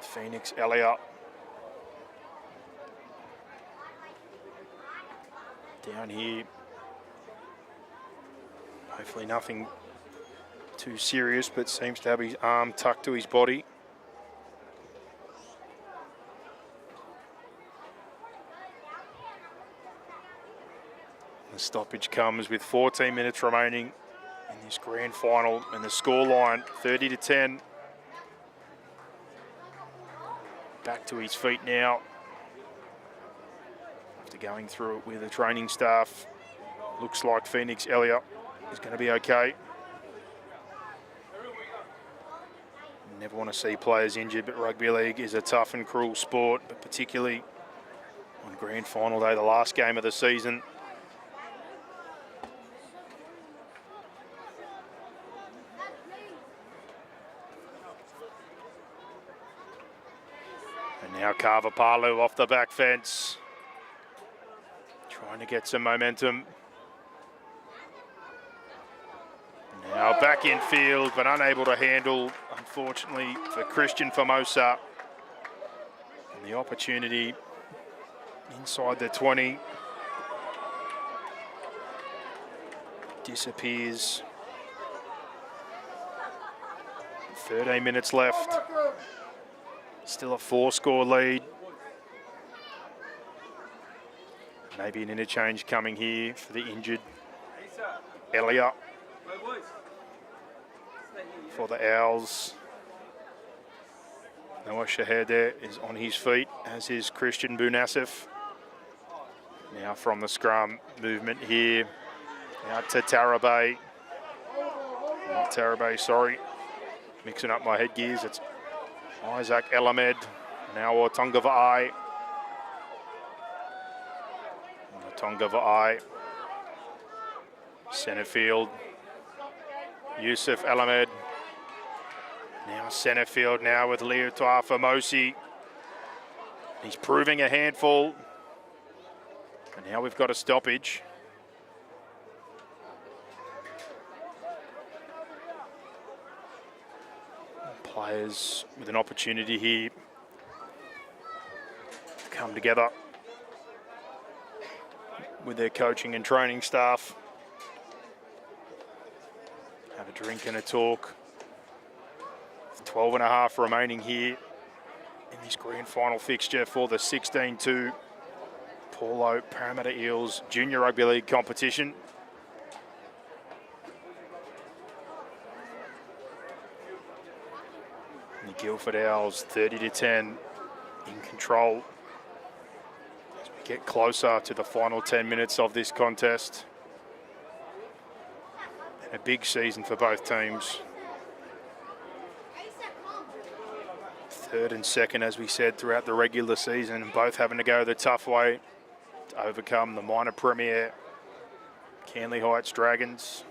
Phoenix Elliott down here. Hopefully nothing too serious, but seems to have his arm tucked to his body. The stoppage comes with 14 minutes remaining in this grand final, and the scoreline 30-10. Back to his feet now. After going through it with the training staff, looks like Phoenix Elliott is going to be okay. Never want to see players injured, but rugby league is a tough and cruel sport, but particularly on grand final day, the last game of the season. Now Paulo off the back fence, trying to get some momentum. Now back in field, but unable to handle, unfortunately, for Christian Formosa. And the opportunity inside the 20 disappears. 13 minutes left. Still a 4-score lead. Maybe an interchange coming here for the injured Elliott. For the Owls. Noah Shahed there is on his feet, as is Christian Bunasif. Now from the scrum movement here. Out to Tarabay. Not Tarabay, sorry. Mixing up my headgears. It's Isaac Elamed, now Otongava'ai. Otongava'ai. Centre field. Yusuf Elamed. Now centre field now with Leotoa Formosi. He's proving a handful. And now we've got a stoppage. Players with an opportunity here to come together with their coaching and training staff. Have a drink and a talk. 12 and a half remaining here in this grand final fixture for the 16-2 Paulo Parramatta Eels Junior Rugby League competition. Guildford Owls 30-10 in control as we get closer to the final 10 minutes of this contest. And a big season for both teams. Third and second, as we said, throughout the regular season, and both having to go the tough way to overcome the minor premier Canley Heights Dragons.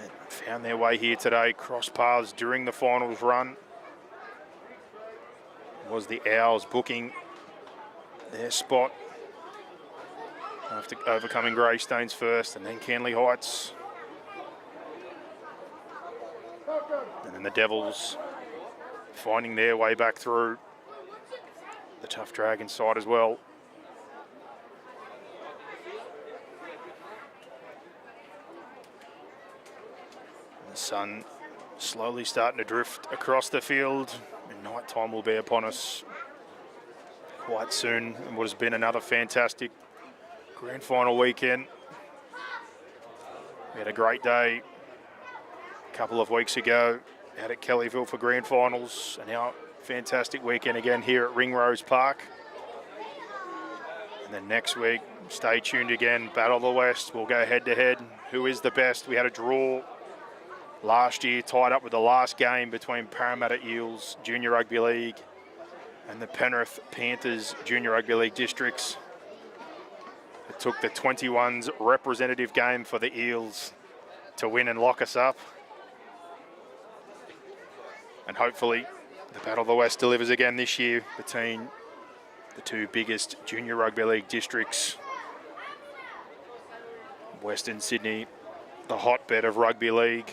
And found their way here today, cross paths during the finals run. Was the Owls booking their spot after overcoming Greystanes first, and then Canley Heights. And then the Devils finding their way back through the tough Dragon side as well. The sun slowly starting to drift across the field, and night time will be upon us quite soon. And what has been another fantastic grand final weekend. We had a great day a couple of weeks ago out at Kellyville for grand finals, and now fantastic weekend again here at Ringrose Park. And then next week, stay tuned again, Battle of the West. We'll go head to head. Who is the best? We had a draw last year, tied up with the last game between Parramatta Eels Junior Rugby League and the Penrith Panthers Junior Rugby League districts. It took the 21's representative game for the Eels to win and lock us up. And hopefully the Battle of the West delivers again this year between the two biggest Junior Rugby League districts. Western Sydney, the hotbed of rugby league.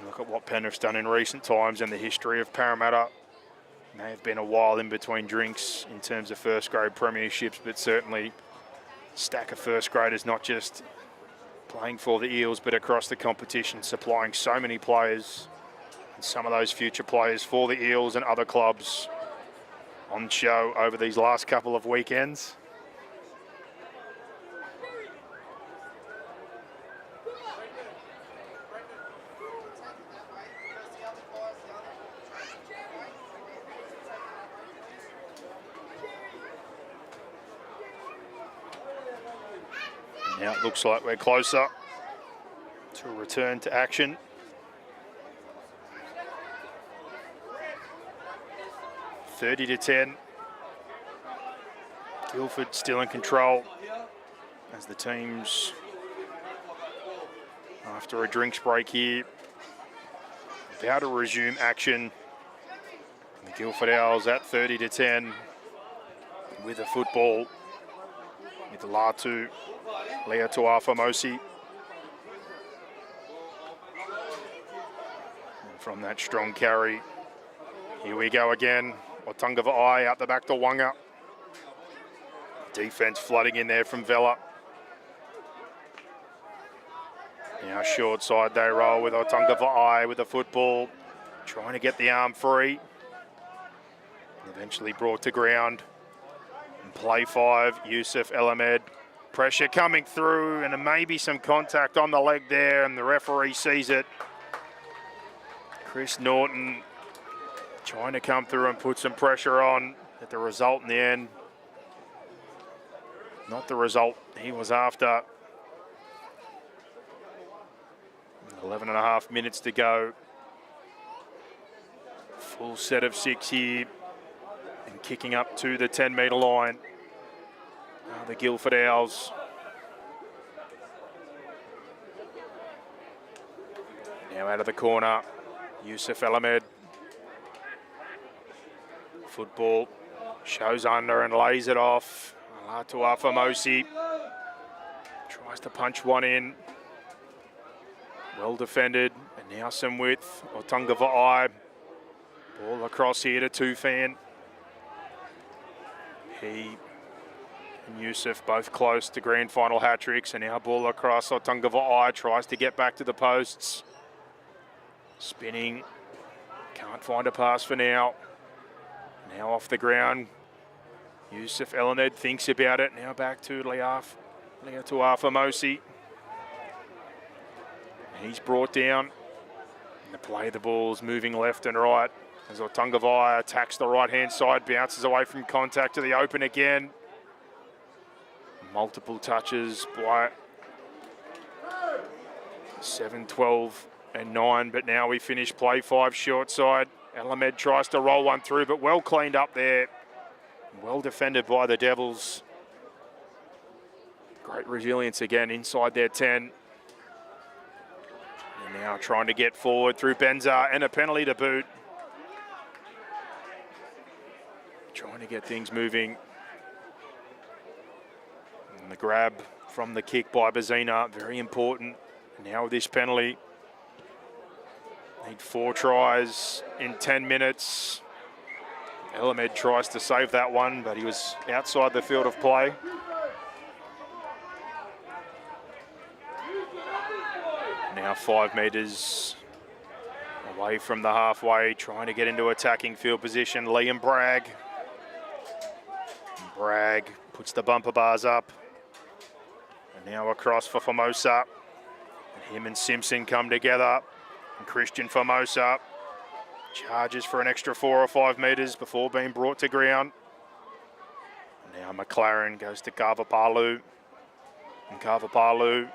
Look at what Penrith's done in recent times, and the history of Parramatta. May have been a while in between drinks in terms of first grade premierships, but certainly stack of first graders, not just playing for the Eels, but across the competition, supplying so many players, and some of those future players for the Eels and other clubs on show over these last couple of weekends. Now it looks like we're closer to a return to action. (30-10). Guilford still in control as the teams, after a drinks break here, about to resume action. The Guildford Owls at 30-10 with a football with the Latu Lea Tuafamosi. And from that strong carry, here we go again. Otungava'ai out the back to Wanga. Defense flooding in there from Vella. Now short side they roll with Otungava'ai with the football, trying to get the arm free. Eventually brought to ground. And play 5, Yusuf El Ahmed. Pressure coming through, and maybe some contact on the leg there, and the referee sees it. Chris Norton trying to come through and put some pressure on, but the result in the end, not the result he was after. 11 and a half minutes to go. Full set of 6 here, and kicking up to the 10-metre line. The Guildford Owls. Now out of the corner, Yusuf El Ahmed. Football shows under and lays it off. Latuafamosi tries to punch one in. Well defended, and now some width. Otungava'ai. Ball across here to Tufan. He and Yusuf both close to grand final hat-tricks, and now ball across. Otungava'ai tries to get back to the posts. Spinning, can't find a pass for now. Now off the ground, Yusuf El Ahmed thinks about it. Now back to Lea Tuafamosi. He's brought down. And the play of the ball's moving left and right. As Otungavai attacks the right-hand side, bounces away from contact to the open again. Multiple touches by 7, 12 and 9, but now we finish play 5 short side. Alamed tries to roll one through, but well cleaned up there. Well defended by the Devils. Great resilience again inside their 10. And now trying to get forward through Benza and a penalty to boot. Trying to get things moving. And the grab from the kick by Bazina, very important. Now with this penalty, need 4 tries in 10 minutes. Alamed tries to save that one, but he was outside the field of play. Now 5 metres away from the halfway, trying to get into attacking field position. Liam Bragg. Bragg puts the bumper bars up. And now across for Formosa. And him and Simpson come together. And Christian Formosa charges for an extra 4 or 5 metres before being brought to ground. Now McLaren goes to Kavapalu. And Kavapalu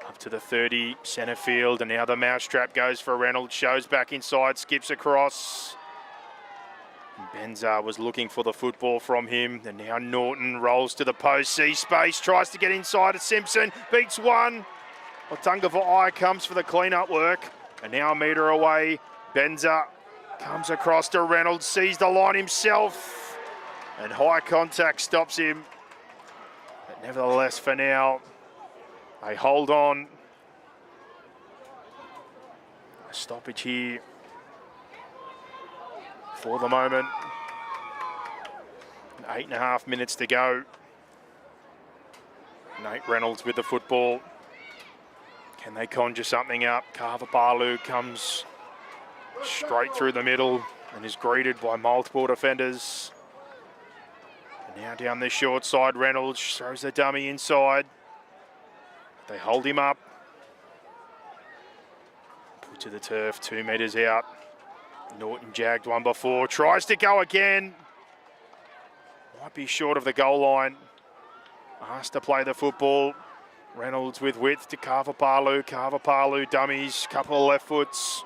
up to the 30, centre field. And now the mousetrap goes for Reynolds. Shows back inside, skips across. Benza was looking for the football from him. And now Norton rolls to the post, sees space, tries to get inside of Simpson, beats one. Otungavai comes for the clean-up work. And now a metre away, Benza comes across to Reynolds, sees the line himself. And high contact stops him. But nevertheless, for now, they hold on. A stoppage here for the moment. 8.5 minutes to go. Nate Reynolds with the football. Can they conjure something up? Kavapalu comes straight through the middle and is greeted by multiple defenders. And now down the short side, Reynolds throws the dummy inside. They hold him up. Put to the turf, 2 metres out. Norton jagged one before, tries to go again. Might be short of the goal line. Asked to play the football. Reynolds with width to Kavapalu. Kavapalu dummies, couple of left foots.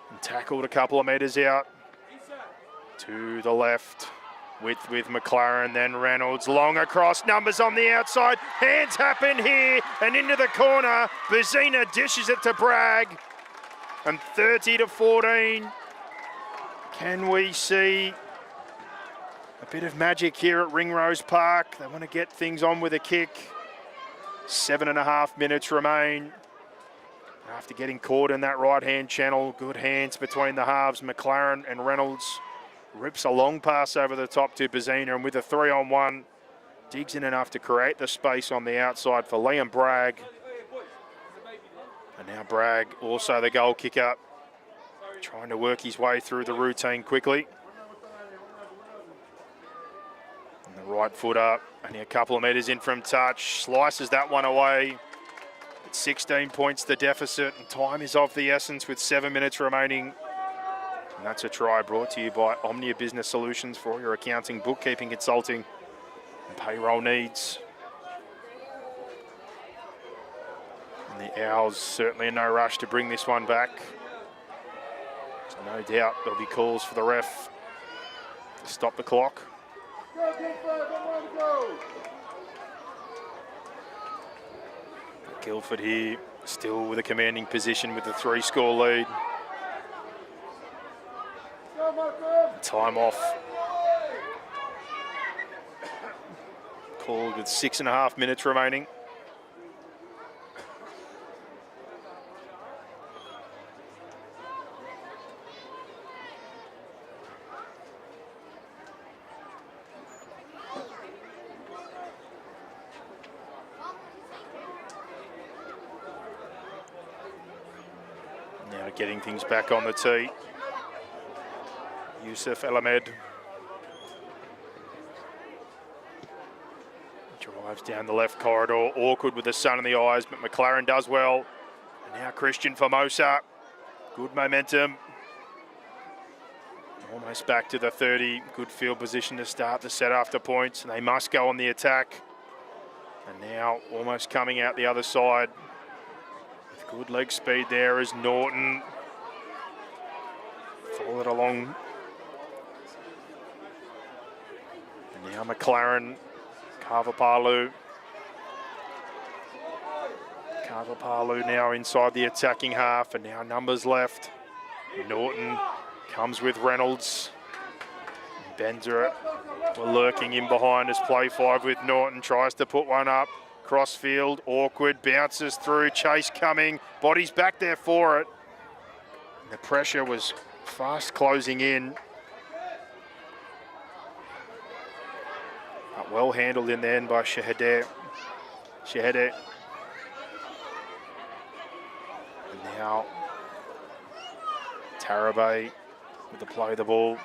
And tackled a couple of metres out. To the left. Width with McLaren, then Reynolds. Long across, numbers on the outside. Hands happen here and into the corner. Bazina dishes it to Bragg. And 30-14. Can we see a bit of magic here at Ringrose Park? They want to get things on with a kick. 7.5 minutes remain. After getting caught in that right-hand channel, good hands between the halves. McLaren and Reynolds rips a long pass over the top to Bazina, and with a 3-on-1, digs in enough to create the space on the outside for Liam Bragg. And now Bragg, also the goal kicker, trying to work his way through the routine quickly. And the right foot up, only a couple of metres in from touch, slices that one away. It's 16 points the deficit, and time is of the essence with 7 minutes remaining. And that's a try brought to you by Omnia Business Solutions for all your accounting, bookkeeping, consulting, and payroll needs. And the Owls certainly in no rush to bring this one back. So no doubt there'll be calls for the ref to stop the clock. Guilford here, still with a commanding position with the 3-score lead. Time off called with 6.5 minutes remaining. Now getting things back on the tee. Yusuf Alamed Drives down the left corridor, awkward with the sun in the eyes, but McLaren does well. And now Christian Formosa, good momentum. Almost back to the 30, good field position to start the set after points, and they must go on the attack. And now almost coming out the other side. With good leg speed there is Norton. Followed along. And now McLaren, Carvapalu. Carvapalu now inside the attacking half, and now numbers left. Norton comes with Reynolds. Benzer were lurking in behind as play 5 with Norton. Tries to put one up. Crossfield, awkward, bounces through. Chase coming. Body's back there for it. The pressure was fast closing in. But well handled in the end by Shahede. And now Tarabay with the play the ball.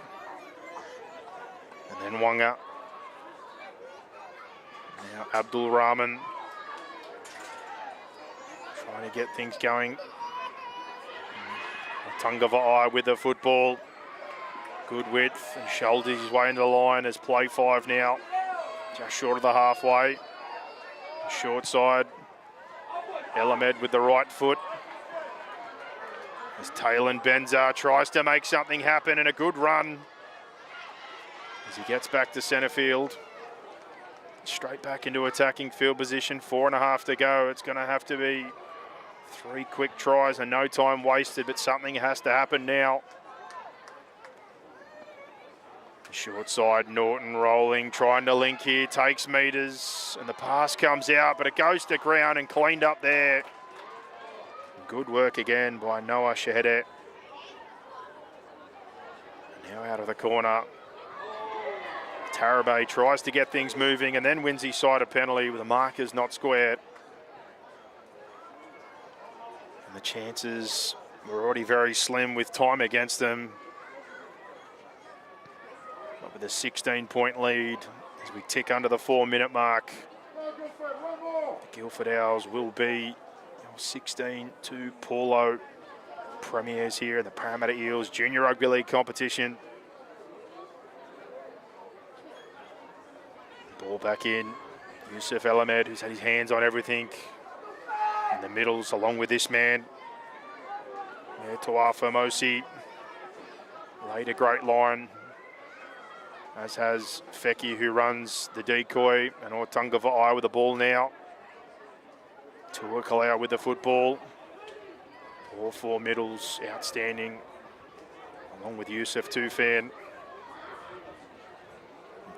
And then Wanga. Now Abdul Rahman trying to get things going. Tungava'ai with the football. Good width and shoulders his way into the line as play 5 now. Just short of the halfway. Short side. Elamed with the right foot. As Taylor Benza tries to make something happen, and a good run as he gets back to centre field. Straight back into attacking field position, 4.5 to go. It's going to have to be 3 quick tries and no time wasted, but something has to happen now. Short side, Norton rolling, trying to link here, takes meters, and the pass comes out, but it goes to ground and cleaned up there. Good work again by Noah Shahede. Now out of the corner. Tarabay tries to get things moving and then wins his side a penalty with the markers not squared. And the chances were already very slim with time against them. But with a 16-point lead as we tick under the 4-minute mark, the Guilford Owls will be 16 to Paulo premiers here in the Parramatta Eels Junior Rugby League competition. Ball back in. Yusuf Elamed, who's had his hands on everything. In the middles, along with this man. Toa Formosi. Laid a great line. As has Feki, who runs the decoy. And Ortungava'ai with the ball now. Tua Kalau with the football. All 4 middles outstanding, along with Yusuf Tufan.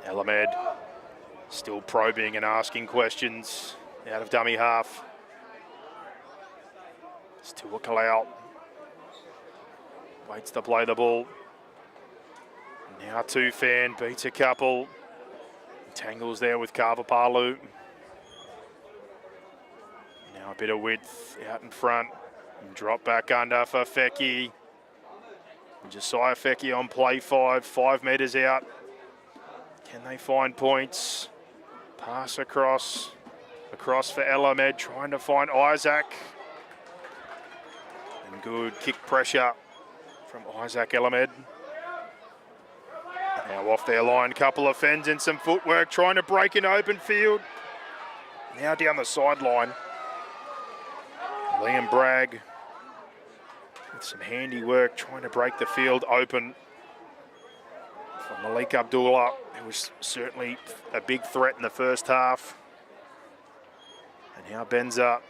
Elamed still probing and asking questions out of dummy half. It's Tua Kalau. Waits to play the ball. Now Tufan beats a couple. Tangles there with Carvapalu. Now a bit of width out in front. And drop back under for Feki. And Josiah Feki on play 5, 5 metres out. Can they find points? Pass across for Elamed, trying to find Isaac. And good kick pressure from Isaac Elamed. Now off their line, couple of fends and some footwork, trying to break in open field. Now down the sideline. Liam Bragg with some handy work, trying to break the field open. From Malik Abdullah, who was certainly a big threat in the first half. And now Benza,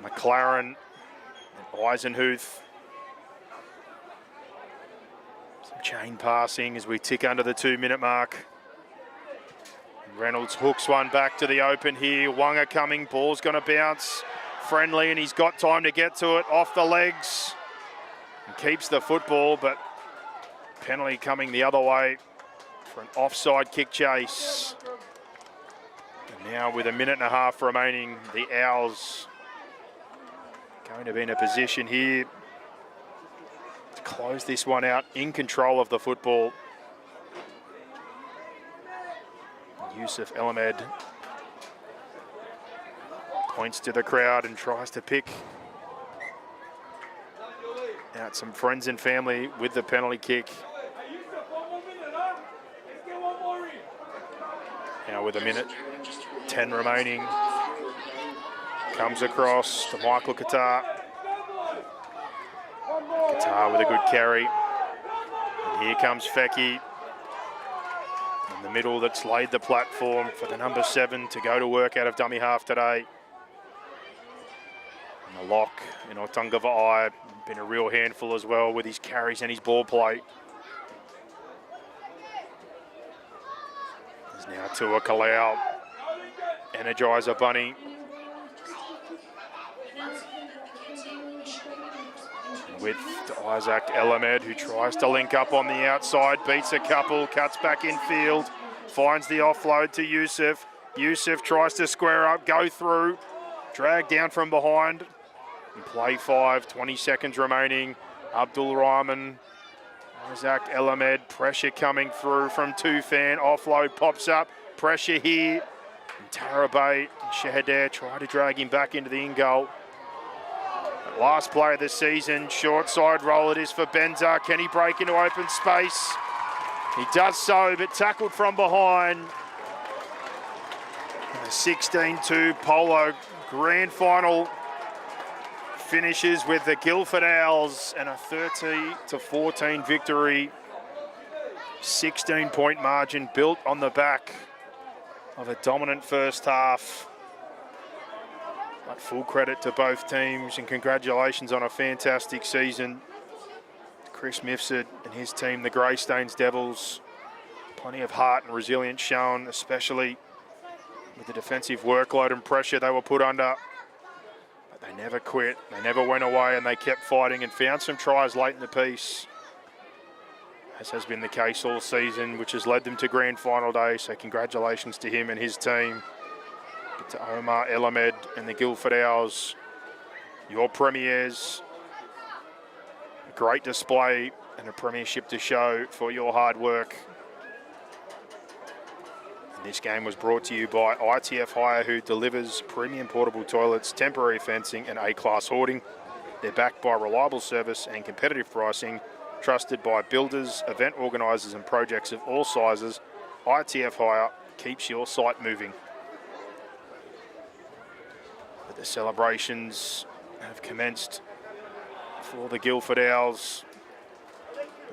McLaren, and Eisenhuth. Some chain passing as we tick under the 2-minute mark. Reynolds hooks one back to the open here. Wanga coming, ball's going to bounce. Friendly, and he's got time to get to it off the legs. And keeps the football, but penalty coming the other way for an offside kick chase. And now with 1.5 minutes remaining, the Owls going to be in a position here to close this one out, in control of the football. Yusuf Elamed Points to the crowd and tries to pick out some friends and family with the penalty kick. Now with 1:10 remaining, comes across to Michael Qatar. Qatar with a good carry. And here comes Feki in the middle, that's laid the platform for the number 7 to go to work out of dummy half today. And the lock in Otungava'i, been a real handful as well with his carries and his ball play. There's now Tua Kalau, Energizer Bunny. With Isaac Elamed, who tries to link up on the outside, beats a couple, cuts back in field, finds the offload to Yusuf. Yusuf tries to square up, go through, drag down from behind. And play 5, 20 seconds remaining. Abdul Rahman, Isaac Elamed, pressure coming through from Tufan. Offload pops up, pressure here. And Tarabay and Shahader try to drag him back into the in-goal. Last play of the season, short side roll it is for Benza. Can he break into open space? He does so, but tackled from behind. And the 16-2 Paulo grand final finishes with the Guildford Owls and a 30-14 victory. 16-point margin built on the back of a dominant first half. But full credit to both teams and congratulations on a fantastic season. Chris Mifsud and his team, the Greystanes Devils. Plenty of heart and resilience shown, especially with the defensive workload and pressure they were put under. But they never quit, they never went away, and they kept fighting and found some tries late in the piece, as has been the case all season, which has led them to grand final day. So congratulations to him and his team. To Omar Elamed and the Guildford Owls, your premiers. A great display and a premiership to show for your hard work. And this game was brought to you by ITF Hire, who delivers premium portable toilets, temporary fencing and A-class hoarding. They're backed by reliable service and competitive pricing, trusted by builders, event organisers and projects of all sizes. ITF Hire keeps your site moving. The celebrations have commenced for the Guildford Owls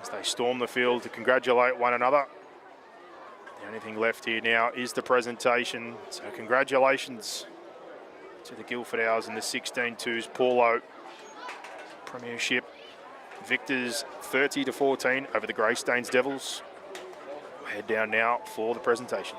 as they storm the field to congratulate one another. The only thing left here now is the presentation. So congratulations to the Guildford Owls and the 16-2s Paulo premiership victors 30-14 over the Greystanes Devils. We'll head down now for the presentation.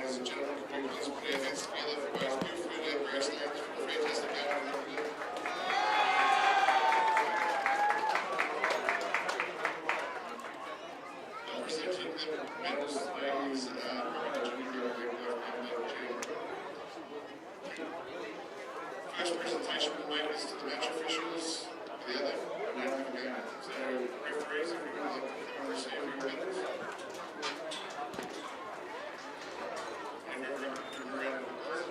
ladies and gentlemen, can we please put our hands together for both Guilford and Greystanes for the fantastic game of rugby. Presenting the medals today is first presentation will make this to the match officials. The other round of the game. So referees, if we would like to come and receive your medals. And we're going to do a round of applause.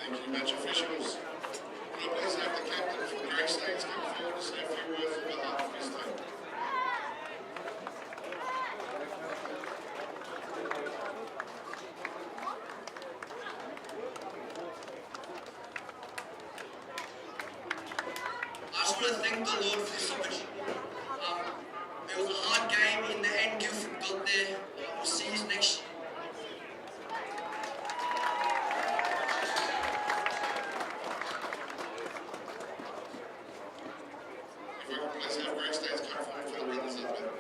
Thank you, match officials. Can I please have the captain from Greystanes come forward to say a few words on behalf of his team? I just want to thank the Lord for this opportunity. It was a hard game. In the end, Guilford got there. We'll see you next year. If we could please have Greystanes come forward for the runners-up medal.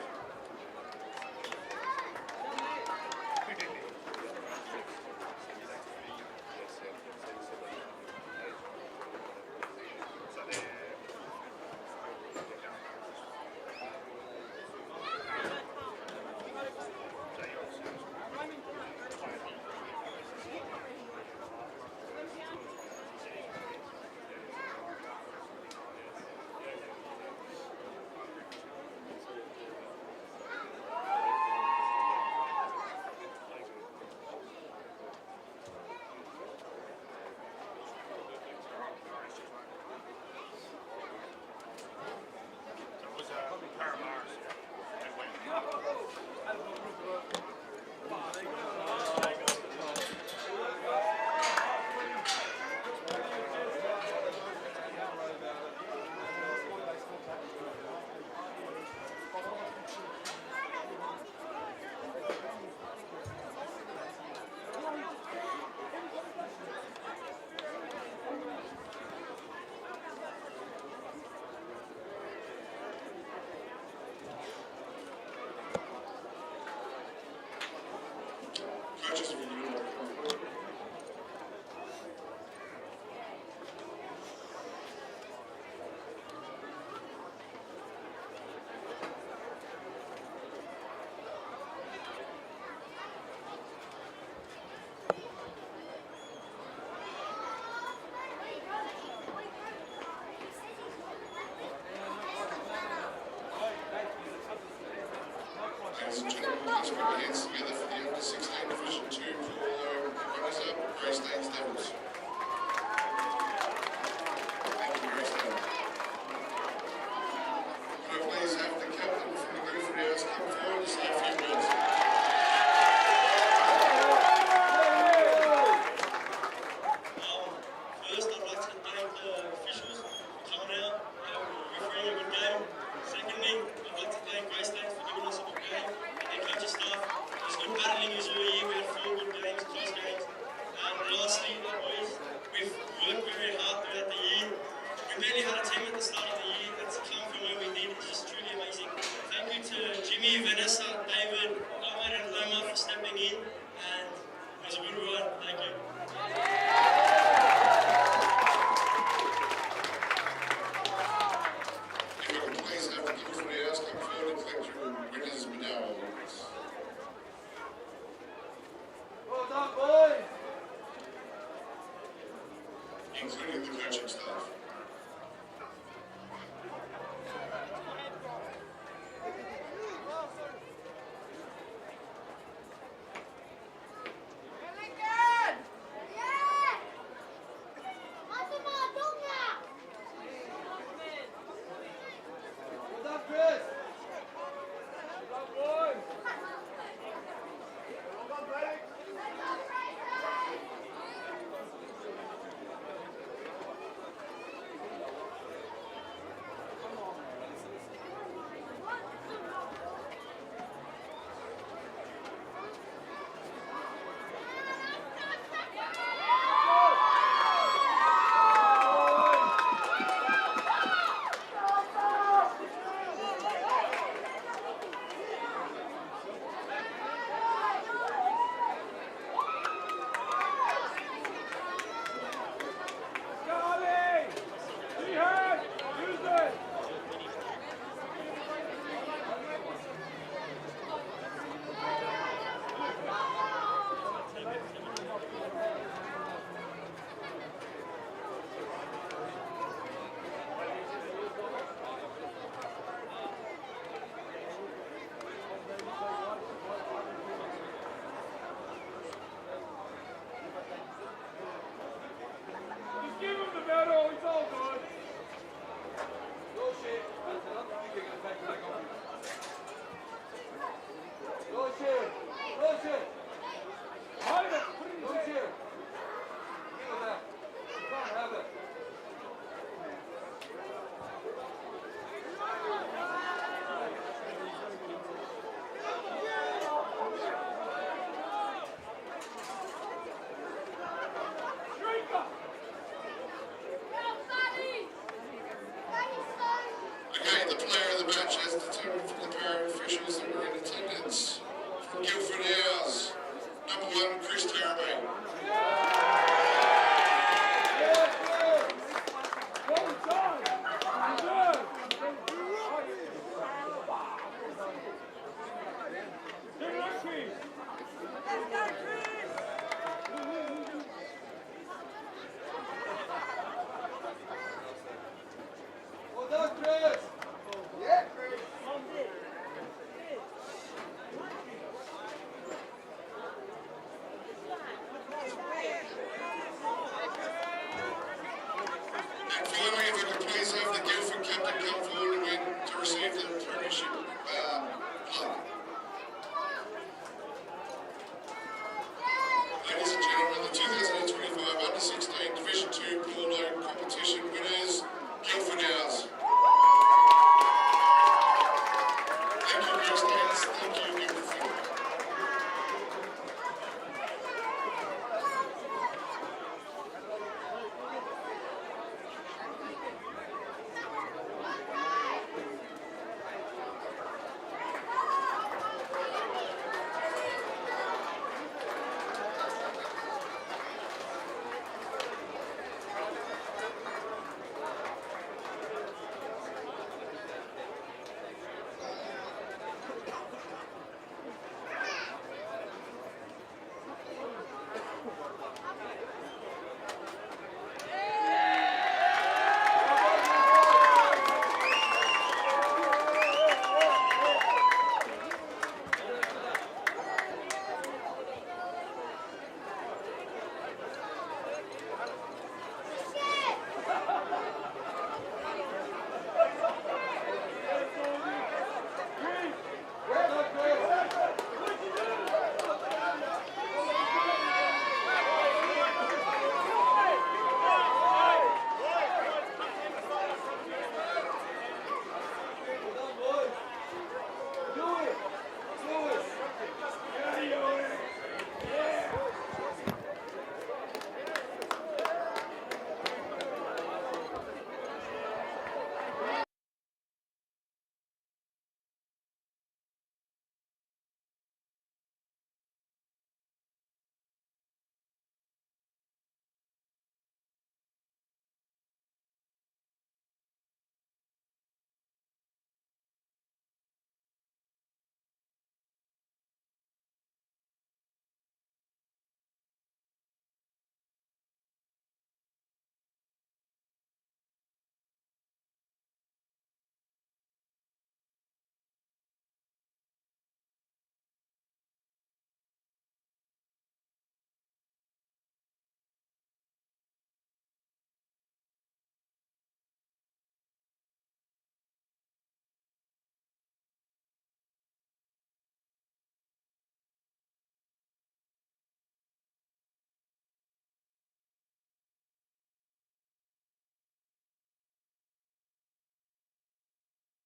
Coaches, if you would like to come forward. Ladies and gentlemen, please put your hands together for the under 16 Division 2 Paulo runners-up, Greystanes Devils. Thank you, Greystanes. Can I please have the captain from the Guilford House come forward to say a few words? First, I'd like to thank the officials for coming out and refereeing a good game. Secondly, I'd like to thank Greystanes for giving us a good game. And coaching staff, it's good battling us all year. We had 4 good games, close games. And lastly, boys, we've worked very hard throughout the year. We barely had a team at the start of the year. That's come from where we did. It's just truly amazing. Thank you to Jimmy, Vanessa, David, Ahmed and Loma for stepping in. And it was a good run. Thank you. If we could please have the Guilford House come forward and collect your winners' medal awards. Well done, boys! Including the coaching staff.